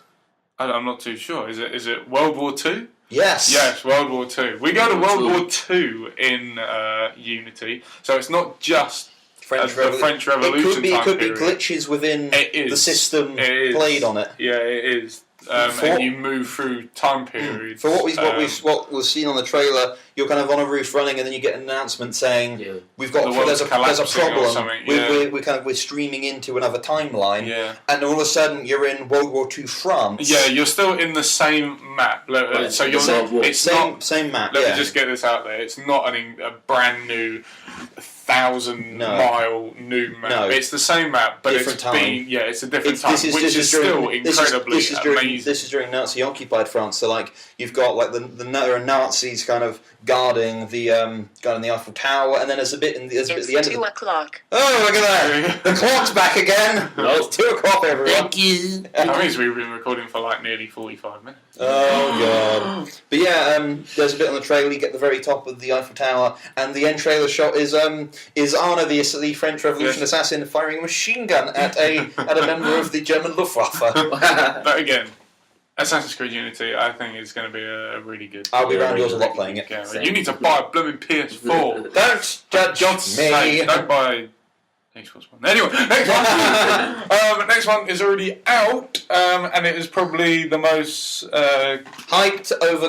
I'm not too sure. Is it World War II? Yes. Yes, World War II. We go to World War II in Unity, so it's not just the French Revolution. It could be glitches within the system played on it. Yeah, it is. and you move through time periods. For what was seen on the trailer, you're kind of on a roof running, and then you get an announcement saying we've got there's a problem. We're streaming into another timeline, and all of a sudden you're in World War II France. Yeah, you're still in the same map. So you're same map. Let me just get this out there. It's not a brand new 1,000-mile new map. No. It's the same map, but it's a different time, which is still incredibly amazing. This is during Nazi-occupied France, so you've got the Nazis kind of guarding the Eiffel Tower, and then there's a bit at the end. It's 2 o'clock. Oh, look at that! The clock's back again. It's 2 o'clock, everyone. Thank you. That means we've been recording for nearly 45 minutes. Oh god! But there's a bit on the trailer. You get the very top of the Eiffel Tower, and the end trailer shot is Arno, the French Revolution assassin, firing a machine gun at a member of the German Luftwaffe. But again, Assassin's Creed Unity, I think is going to be a really good. I'll be around yours a lot playing it. You need to buy a blooming PS4. Don't judge me. Don't buy Xbox One. Anyway, next one. Next one is already out, and it is probably the most hyped over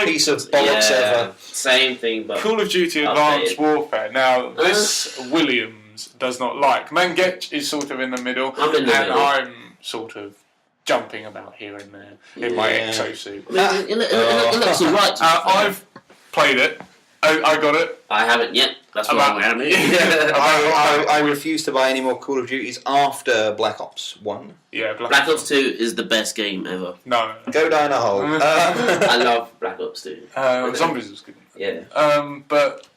piece of bollocks ever. Same thing, but Call of Duty Advanced Warfare. Now, this Williams does not like. Mengech is sort of in the middle, I'm sort of jumping about here and there in my exosuit. It looks alright. I've played it. I got it. I haven't yet. That's what I'm wearing. I refuse to buy any more Call of Duties after Black Ops 1. Yeah, Black Ops 2 is the best game ever. No. Go down a hole. I love Black Ops 2. Zombies was good. Yeah. But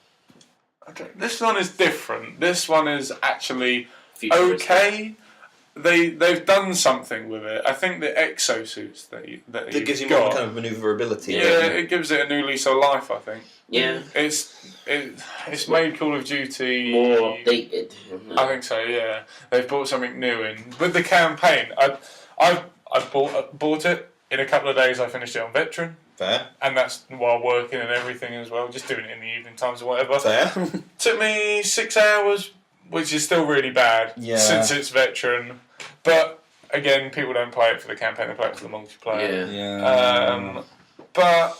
this one is different. This one is actually okay. They've done something with it. I think the exosuits that gives you more kind of manoeuvrability. Yeah, it gives it a new lease of life. I think. Yeah. It's made Call of Duty more updated. I think so. Yeah, they've brought something new in with the campaign. I bought it in a couple of days. I finished it on Veteran. Fair. And that's while working and everything as well. Just doing it in the evening times or whatever. Fair. Took me 6 hours, which is still really bad since it's Veteran. But again, people don't play it for the campaign; they play it for the multiplayer. Yeah. But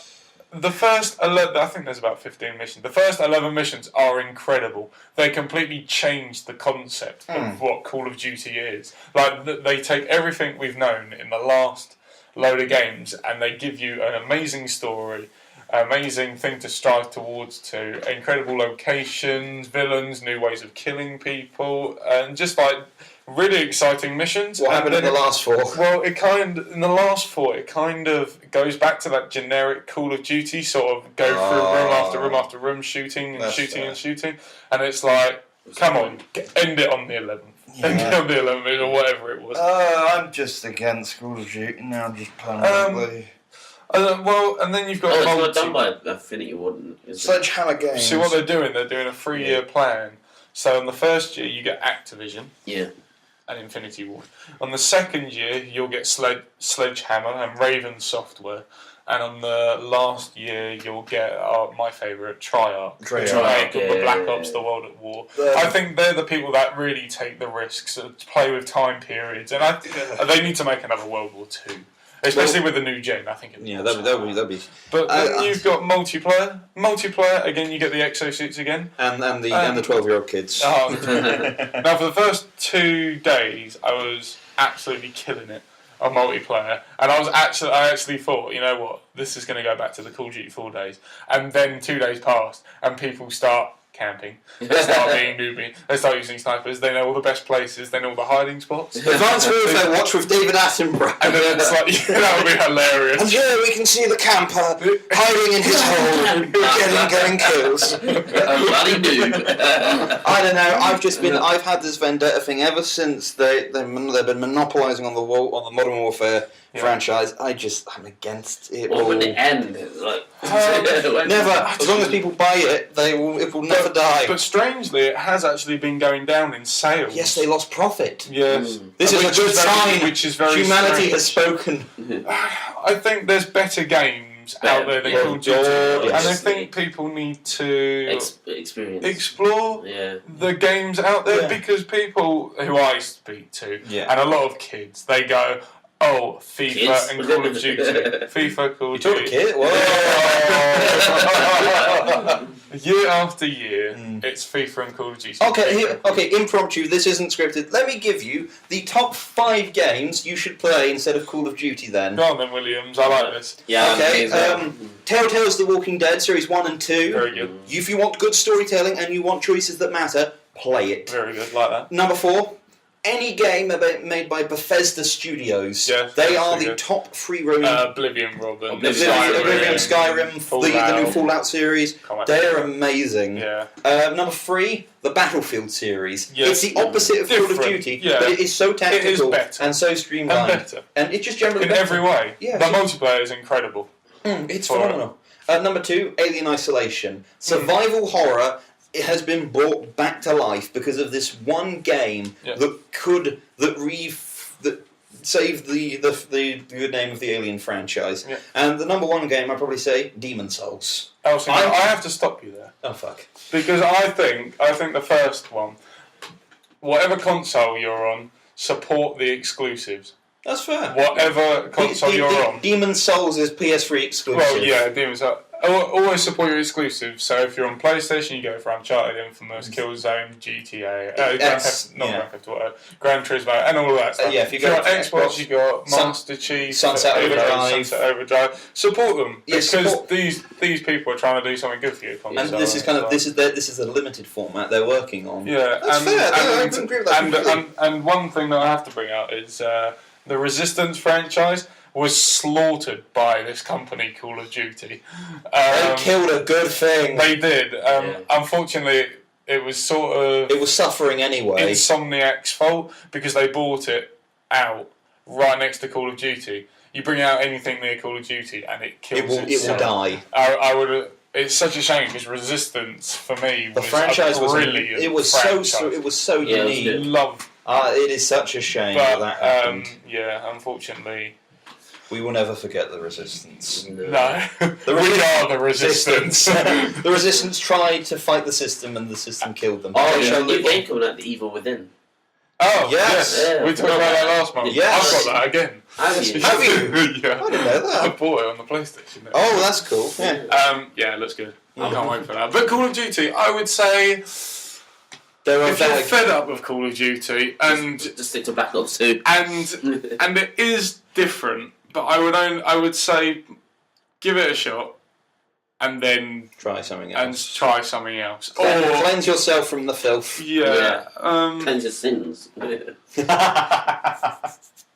the first 11, I think there's about 15 missions. The first 11 missions are incredible. They completely changed the concept of what Call of Duty is. They take everything we've known in the last load of games, and they give you an amazing story. Amazing thing to strive towards incredible locations, villains, new ways of killing people, and just really exciting missions. What happened in the last 4? Well, in the last 4, it kind of goes back to that generic Call of Duty sort of go through room after room after room, shooting and shooting, and it's like, come on, end it on the 11th. End it on the 11th or whatever it was. I'm just against Call of Duty now. I'm just permanently. And then you've got it's not done by Affinity Ward. Sledgehammer Games. See what they're doing? They're doing a 3-year plan. So on the first year, you get Activision. Yeah. And Infinity Ward. On the second year, you'll get Sledgehammer and Raven Software. And on the last year, you'll get my favourite, Treyarch. The Black Ops, the World at War. I think they're the people that really take the risks, to play with time periods. And they need to make another World War II. Especially with the new gen, I think. That'll be. But then you've got multiplayer. Multiplayer again. You get the exosuits again, and the 12-year-old kids. Now, for the first 2 days, I was absolutely killing it on multiplayer, and I actually thought, you know what, this is going to go back to the Call of Duty 4 days, and then 2 days passed, and people start camping. They start being newbie. They start using snipers. They know all the best places. They know all the hiding spots. Advanced Warfare Watch with David Attenborough. And then it's like, that would be hilarious. And here we can see the camper hiding in his hole, getting kills. Bloody noob. I don't know. I've had this vendetta thing ever since they've been monopolising on the Modern Warfare franchise. I'm against it. Or when it ends, never. As long as people buy it, it will never die. But strangely, it has actually been going down in sales. Yes, they lost profit. Yes. This is a good sign. Which is very Humanity strange. has spoken. I think there's better games out there than Call of Duty. And I think people need to explore the games out there because people who I speak to, and a lot of kids, they go, Oh, FIFA Kids. and Call of Duty. FIFA, Call You of took a Duty. kid? Whoa! Year after year, it's FIFA and Call of Duty. Okay, impromptu, this isn't scripted. Let me give you the top 5 games you should play instead of Call of Duty then. Go on then, Williams. I like this. Yeah. Okay, Telltale's The Walking Dead, Series 1 and 2. Very good. If you want good storytelling and you want choices that matter, play it. Very good. Like that. Number 4, any game made by Bethesda Studios. Yeah, they are pretty the good. top free-roaming... Oblivion, Robin. Oblivion, Skyrim, the Fallout. new Fallout series. They're amazing. Yeah. Number 3, the Battlefield series. Yes. It's the opposite of Call of Different. Duty, Yeah. but it is so tactical better. and so streamlined. And better. And it's just generally In better. every way. Yeah, the so- multiplayer is incredible. It's For it. phenomenal. Number 2, Alien Isolation. Survival horror. It has been brought back to life because of this one game that saved the good name of the Alien franchise. Yeah. And the number 1 game, I'd probably say, Demon Souls. I have to stop you there. Oh fuck! Because I think the first one, whatever console you're on, support the exclusives. That's fair. Whatever console you're on. Demon Souls is PS3 exclusive. Well, yeah, Demon's always support your exclusives. So if you're on PlayStation, you go for Uncharted, Infamous, Killzone, GTA, Gran Turismo, and all of that stuff. if you if go you're on to Xbox, you got Master Chief, Sunset Overdrive. Support them Yes, because support- these people are trying to do something good for you. And this is this is a limited format they're working on. Yeah, That's fair. I couldn't agree with that completely. and one thing that I have to bring out is the Resistance franchise was slaughtered by this company, Call of Duty. They killed a good thing. They did. Unfortunately, it was sort of... It was suffering anyway. Insomniac's fault because they bought it out right next to Call of Duty. You bring out anything near Call of Duty and it kills It will itself. die. I would... It's such a shame because Resistance for me was The franchise a brilliant it was franchise. so unique. Love, It is such a shame but that happened. unfortunately, We will never forget the Resistance. no. We are the Resistance. The Resistance tried to fight the system, and the system killed them. Oh, They yeah. showed New little- game coming out, The Evil Within. Oh Yes. Yeah. we talked about that last month. Yes. I've got that again. Have you? Have you? Yeah. I didn't know I that. bought it on the PlayStation. Oh, that's cool. Yeah. Yeah, it looks good. I can't wait for that. But Call of Duty, I would say, There are if you're very- fed up with Call of Duty and Just stick to Black Ops 2. and it is different, but I would say give it a shot and then try something and else. try something else. Cleanse yourself from the filth. Yeah. Cleanse your sins. But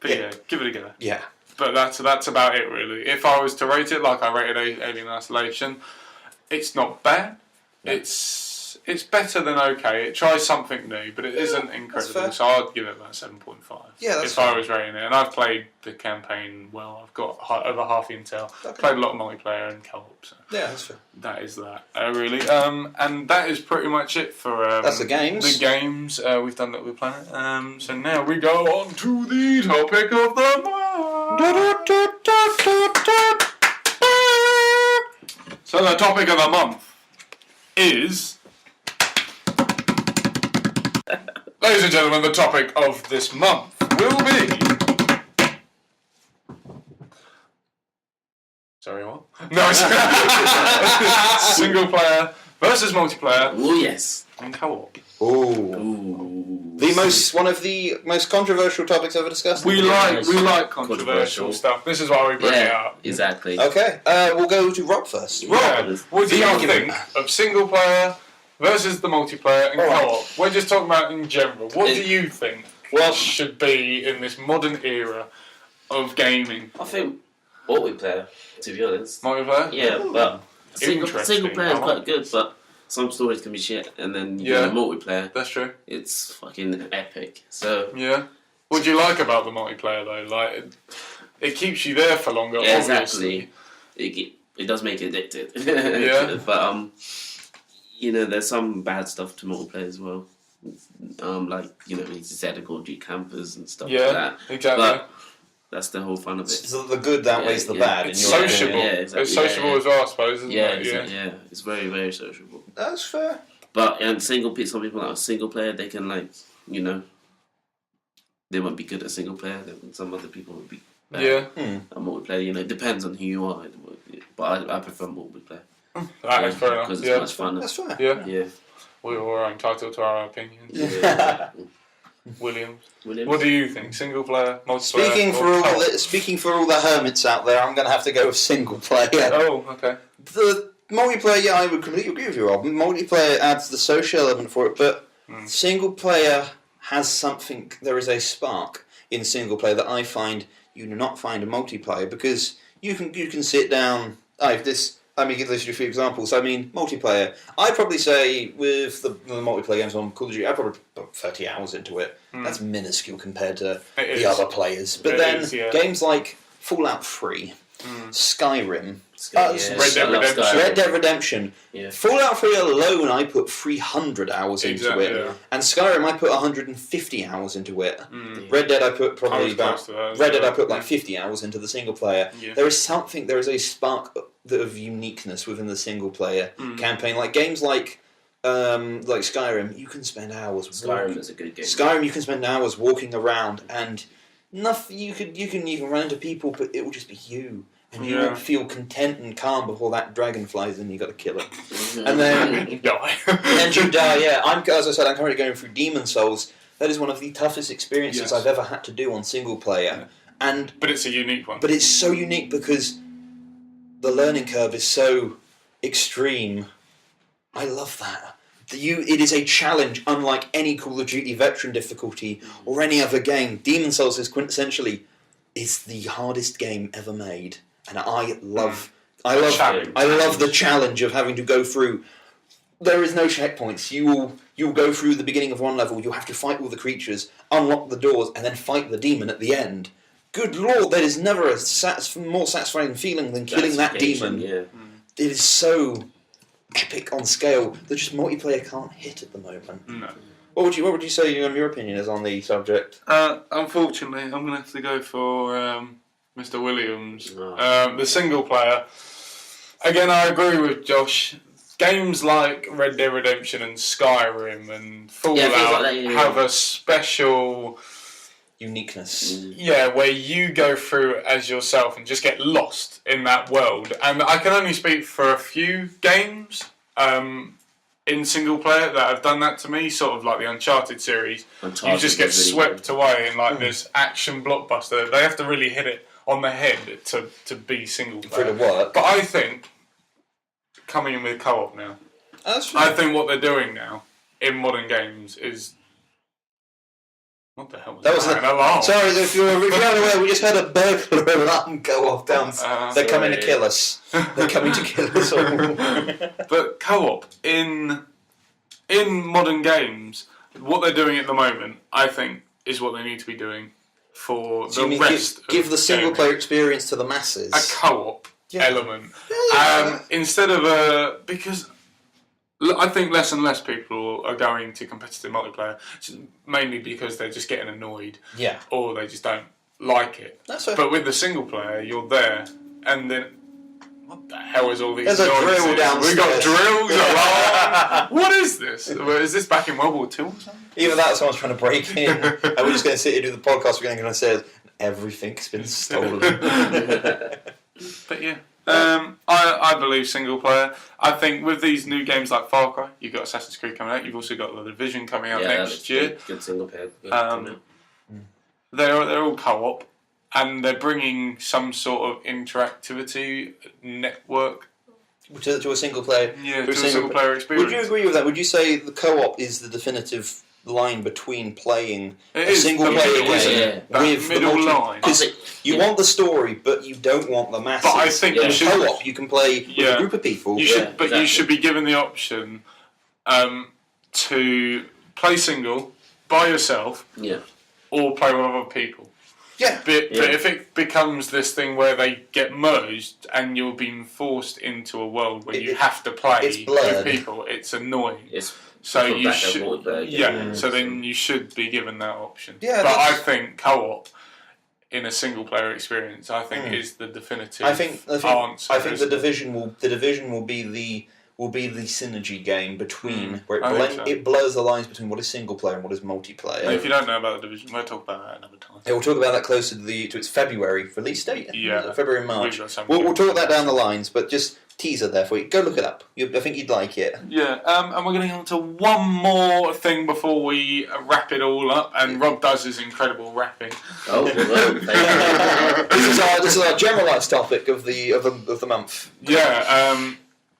yeah, give it a go. Yeah. But that's about it really. If I was to rate it like I rated Alien Isolation, it's not bad. It's better than okay. It tries something new, but it isn't incredible. fair. So I'd give it about 7.5. Yeah, that's if fair. I was rating it, and I've played the campaign well. I've got over half the intel. Okay. Played a lot of multiplayer and co-op. So Yeah, that's fair. that is that really. And that is pretty much it for That's the games. The games we've done Little Big Planet. So now we go on to the topic of the month. So the topic of the month is, ladies and gentlemen, the topic of this month will be. Sorry, what? No, it's single player versus multiplayer Oh, yes. and co-op. Ooh. Ooh. One of the most controversial topics ever discussed. We like controversial Controversial. stuff. This is why we bring it Yeah, up. exactly. Okay, we'll go to Rob first. Yeah. What do The you argument. think of single player versus the multiplayer and Alright. co-op? We're just talking about in general. What do you think Well- should be in this modern era of gaming? I think multiplayer, to be honest. Multiplayer? Yeah, but Interesting. single player is I like quite good, but some stories can be shit, and then you Yeah. get a multiplayer, That's true. it's fucking epic. So Yeah. What do you like about the multiplayer though? Like, it keeps you there for longer. yeah, obviously. exactly, it does make you addicted. Yeah. But you know, there's some bad stuff to multiplayer as well. Like you said, the Call of Duty campers and stuff like Yeah, that. exactly. But that's the whole fun of it. So the good outweighs the Yeah, bad. It's in your sociable. opinion. Yeah, exactly. It's sociable Yeah, as well, I suppose, isn't Yeah, it? yeah, it's very, very sociable. That's fair. But some people that are single player, they can they won't be good at single player. Then some other people will be better Yeah. at multiplayer. You know, it depends on who you are. But I prefer multiplayer. That is fair enough. Because it's Yeah. much fun. That's fair. Yeah. Yeah. We're entitled to our opinions. Yeah. Williams. Williams? What do you think? Single player, multiplayer? Speaking for all the hermits out there, I'm going to have to go with single player. Oh, okay. The multiplayer, I would completely agree with you, Rob. Multiplayer adds the social element for it, but single player has something. There is a spark in single player that I find you do not find in multiplayer, because you can sit down. Let me give this you a few examples. I mean, multiplayer. I'd probably say with the multiplayer games on Call of Duty, I'd probably put 30 hours into it. That's minuscule compared to the other players. But then games like Fallout 3, Skyrim, Red Dead Redemption. Yeah. Fallout 3 alone, I put 300 hours into it, and Skyrim I put 150 hours into it. Red Dead I put probably I put like 50 hours into the single player. Yeah. There is a spark of uniqueness within the single player campaign. Like games like Skyrim, you can spend hours. Skyrim is a good game. Skyrim, you can spend hours walking around, and nothing. You can even run into people, but it will just be you. And you will feel content and calm before that dragon flies in, you got to kill it. And then you die. and you die, yeah. As I said, I'm currently going through Demon Souls. That is one of the toughest experiences I've ever had to do on single player. But it's a unique one. But it's so unique because the learning curve is so extreme. I love that. It is a challenge unlike any Call of Duty veteran difficulty or any other game. Demon Souls is quintessentially the hardest game ever made. And I love the challenge of having to go through. There is no checkpoints. You'll go through the beginning of one level. You'll have to fight all the creatures, unlock the doors, and then fight the demon at the end. Good lord, there is never a more satisfying feeling than killing that demon. Yeah. It is so epic on scale that just multiplayer can't hit at the moment. No. What would you say your opinion is on the subject? Unfortunately, I'm going to have to go for Mr. Williams. The single player. Again, I agree with Josh. Games like Red Dead Redemption and Skyrim and Fallout have a special uniqueness. Where you go through as yourself and just get lost in that world. And I can only speak for a few games in single player that have done that to me, sort of like the Uncharted series. You just get swept away in like this action blockbuster. They have to really hit it on the head to be single player. For it to work. But I think coming in with co-op now. I think what they're doing now in modern games is... What the hell was that? Alarm. Sorry, if you're unaware, we just had a burglar alarm go off downstairs. They're coming to kill us. They're coming to kill us all. But co-op in modern games, what they're doing at the moment, I think, is what they need to be doing for the rest. Give the single player experience to the masses. A co-op element, instead of because. I think less and less people are going to competitive multiplayer, mainly because they're just getting annoyed, or they just don't like it. That's right. But with the single player, you're there, and then what the hell is all these noises? There's a drill downstairs. We got drills, alarm. What is this? Is this back in World War II or something? Either that or someone's trying to break in, and we're just going to sit here and do the podcast. We're going to say everything's been stolen. But yeah. I believe single player. I think with these new games like Far Cry, you've got Assassin's Creed coming out. You've also got The Division coming out next year. Good single player. They're all co-op, and they're bringing some sort of interactivity network to a single player. Yeah, to a single player experience. Would you agree with that? Would you say the co-op is the definitive line between playing a single player game with the line? Because you want the story, but you don't want the masses. But I think you should co-op. You can play with a group of people. You should, but you should be given the option to play single by yourself, or play with other people. Yeah. But if it becomes this thing where they get merged and you're being forced into a world where you have to play with people, it's annoying. So you should, so then you should be given that option. Yeah, but I think co-op in a single player experience, I think is the definitive answer. I think the division will be will be the synergy game between where I think so. it blurs the lines between what is single player and what is multiplayer. If you don't know about the Division, we'll talk about that another time. Yeah, we'll talk about that closer to its February release date. Yeah. February and March. We've got some We'll talk games. that down the lines, but just teaser there for you. Go look it up. I think you'd like it. Yeah, and we're going to go on to one more thing before we wrap it all up, and Rob does his incredible rapping. Oh, well, thank you. This is our generalised topic of the month. Yeah,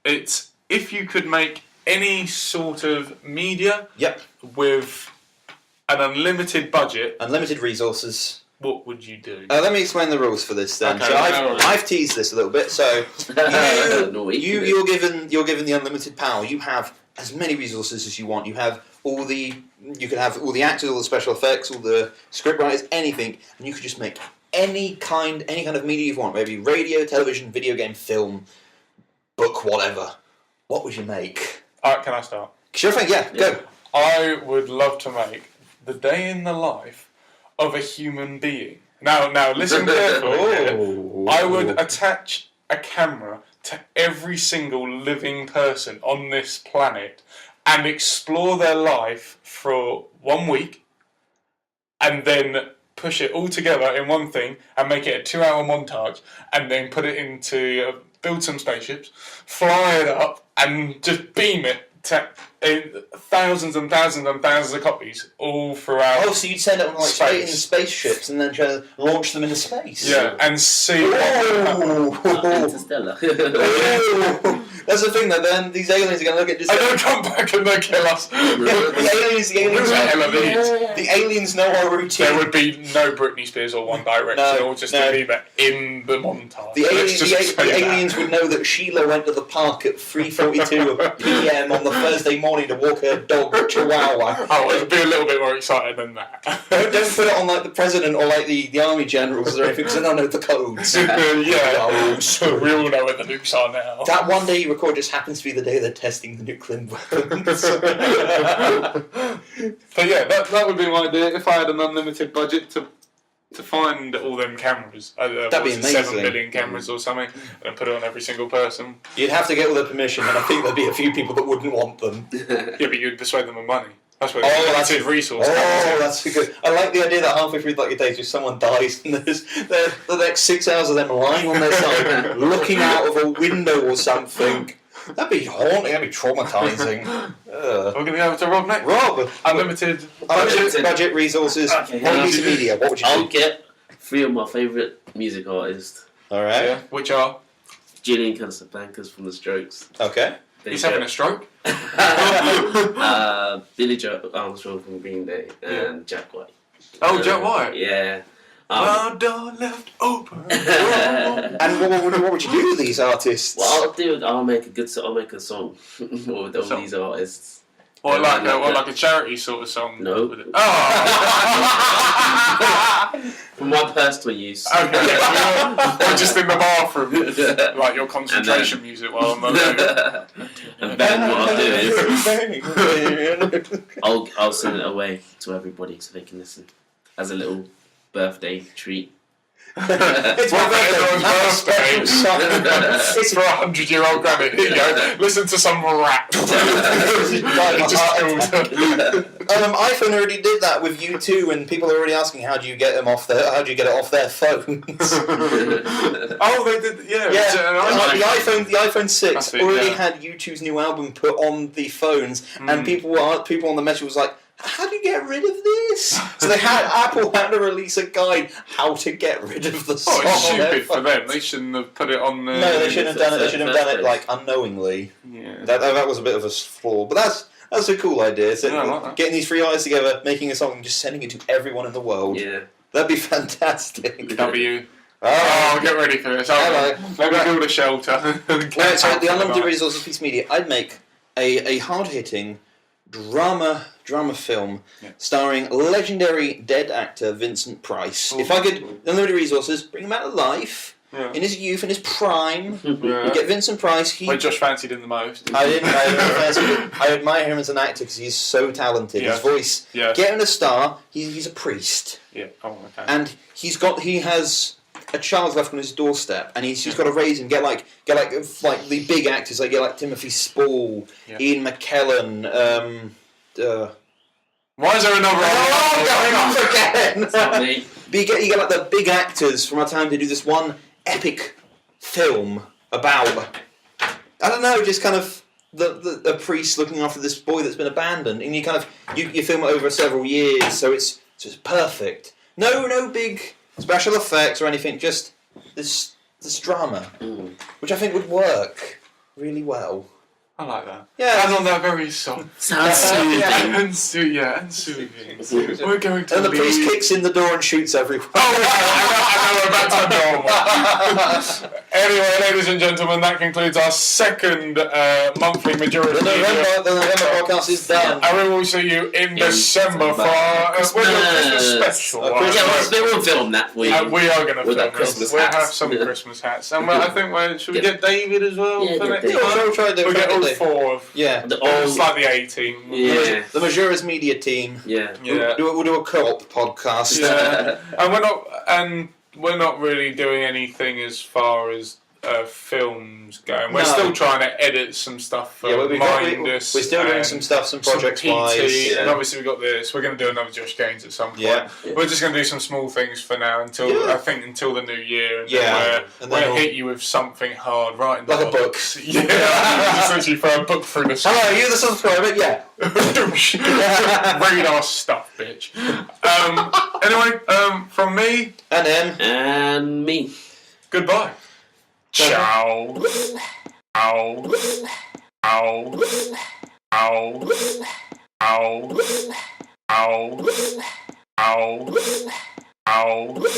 it's if you could make any sort of media Yep. with an unlimited budget, Unlimited resources. what would you do? Let me explain the rules for this then. Okay, So no worries. I've teased this a little bit. So you're given the unlimited power. You have as many resources as you want. You have you can have all the actors, all the special effects, all the scriptwriters, anything, and you could just make any kind of media you want. Maybe radio, television, video game, film, book, whatever. What would you make? Alright, can I start? Sure thing. Yeah, go. I would love to make the day in the life of a human being. Now, listen carefully. Oh. I would attach a camera to every single living person on this planet and explore their life for 1 week and then push it all together in one thing and make it a 2-hour montage and then put it into, build some spaceships, fly it up and just beam it to thousands and thousands and thousands of copies all throughout. Oh, so you'd send them like straight in Space. spaceships and then try to launch them into space? Yeah, and see. Interstellar. Oh, that's the thing. That then these aliens are going to look at this. And they'll come back and they'll kill us. The aliens know our routine. There would be no Britney Spears or One Direction, No, or just no. a Bieber in the montage. The, Let's just say that. aliens would know that Sheila went to the park at 3:42 p.m. on the Thursday morning to walk her dog Chihuahua. Oh, it'd be a little bit more exciting than that. Don't put it on like the president or like the army generals or anything because they don't know the codes. Yeah, so we all know where the nukes are now. That one day you record just happens to be the day they're testing the nuclear weapons. But yeah, that would be my idea if I had an unlimited budget to find all them cameras. That'd be amazing. 7 billion cameras or something, and put it on every single person. You'd have to get all their permission, and I think there'd be a few people that wouldn't want them. Yeah, but you'd persuade them with money. That's where that's a resource. that's good. I like the idea that halfway through like your day, just someone dies, and there's the next 6 hours of them lying on their side, looking out of a window or something. That'd be haunting. That'd be traumatizing. We're going to go over to Rob next. Rob, Unlimited budget resources. Okay, One piece of media. What would you I'll do? get 3 of my favourite music artists. All right. Yeah, which are? Julian Casablancas from The Strokes. Okay. He's having a stroke. Billy Joe Armstrong from Green Day and Jack White. Oh, Jack White. Yeah. Our door left open. And what would you do with these artists? What I'll do, I'll make a song with all these artists. Or like a charity sort of song. No. Oh. For my personal use. Okay. Or just in the bathroom, like your concentration music while I'm alone. And then what I'll do is I'll send it away to everybody so they can listen as a little birthday treat. It's my birthday. It's for 100-year-old granny. Here you go. Listen to some rap. iPhone already did that with U2, and people are already asking how do you get it off their phones. Oh, they did. Yeah. The iPhone 6 already yeah. had U2's new album put on the phones, and people on the message was like, how do you get rid of this? So Apple had to release a guide how to get rid of the song. Oh, it's stupid for them. They shouldn't have put it on the... No, they shouldn't have done it. They should have done it like unknowingly. Yeah. That was a bit of a flaw, but that's a cool idea. So Yeah, I like that. getting these 3 artists together, making a song, and just sending it to everyone in the world. Yeah. That'd be fantastic. W. Oh, Oh, get ready for this. Hello. Let me build a shelter. no, so the unlimited resources piece media. I'd make a hard-hitting drama film starring legendary dead actor Vincent Price. If I could unlimited resources, bring him out of life in his youth, in his prime. You get Vincent Price. Where Josh fancied him the most. I admire him as an actor because he's so talented. Yeah. His voice. Yeah. Get him a star. He's a priest. Yeah. Oh, okay. And he has a child's left on his doorstep, and he's got to raise him. Get like the big actors, like get like Timothy Spall, Ian McKellen. Why is there another? Going off again. It's not me. But you get like the big actors from our time to do this one epic film about, I don't know, just kind of the priest looking after this boy that's been abandoned, and you kind of you film it over several years, so it's perfect. No big special effects or anything, just this drama, which I think would work really well. I like that. Yeah. And on that very soft. Sounds soothing. And soothing. We're going to And the priest kicks in the door and shoots everyone. I know we're about to go. Anyway, ladies and gentlemen, that concludes our second monthly Majoris Media. The November podcast is done. And we will see you in December for our Christmas special. We'll film that for you. We are going to film that it. Christmas We'll hats. have some Christmas hats. And I think, should we get David as well? Yeah, for get next David. time? We'll try to do We'll get all it. four of. Yeah. It's like the A-team. Yeah. The Majoris Media team. Yeah. Yeah. We'll do a co-op podcast. Yeah. And we're not really doing anything as far as films going. We're still trying to edit some stuff for Mindus. We're still doing some stuff, some projects wise. And obviously we've got this. We're going to do another Josh Gaines at some point. Yeah. We're just going to do some small things for now until the new year. And Yeah. then we'll hit you with something hard right in the Like a book. Yeah. Essentially throw a book through the screen. Hello, you're the subscriber? Yeah. Read our stuff, bitch. Anyway, from me And then. And me. goodbye. Ciao. Ow. Ow. Ow. Ow. Ow. Ow. Ow.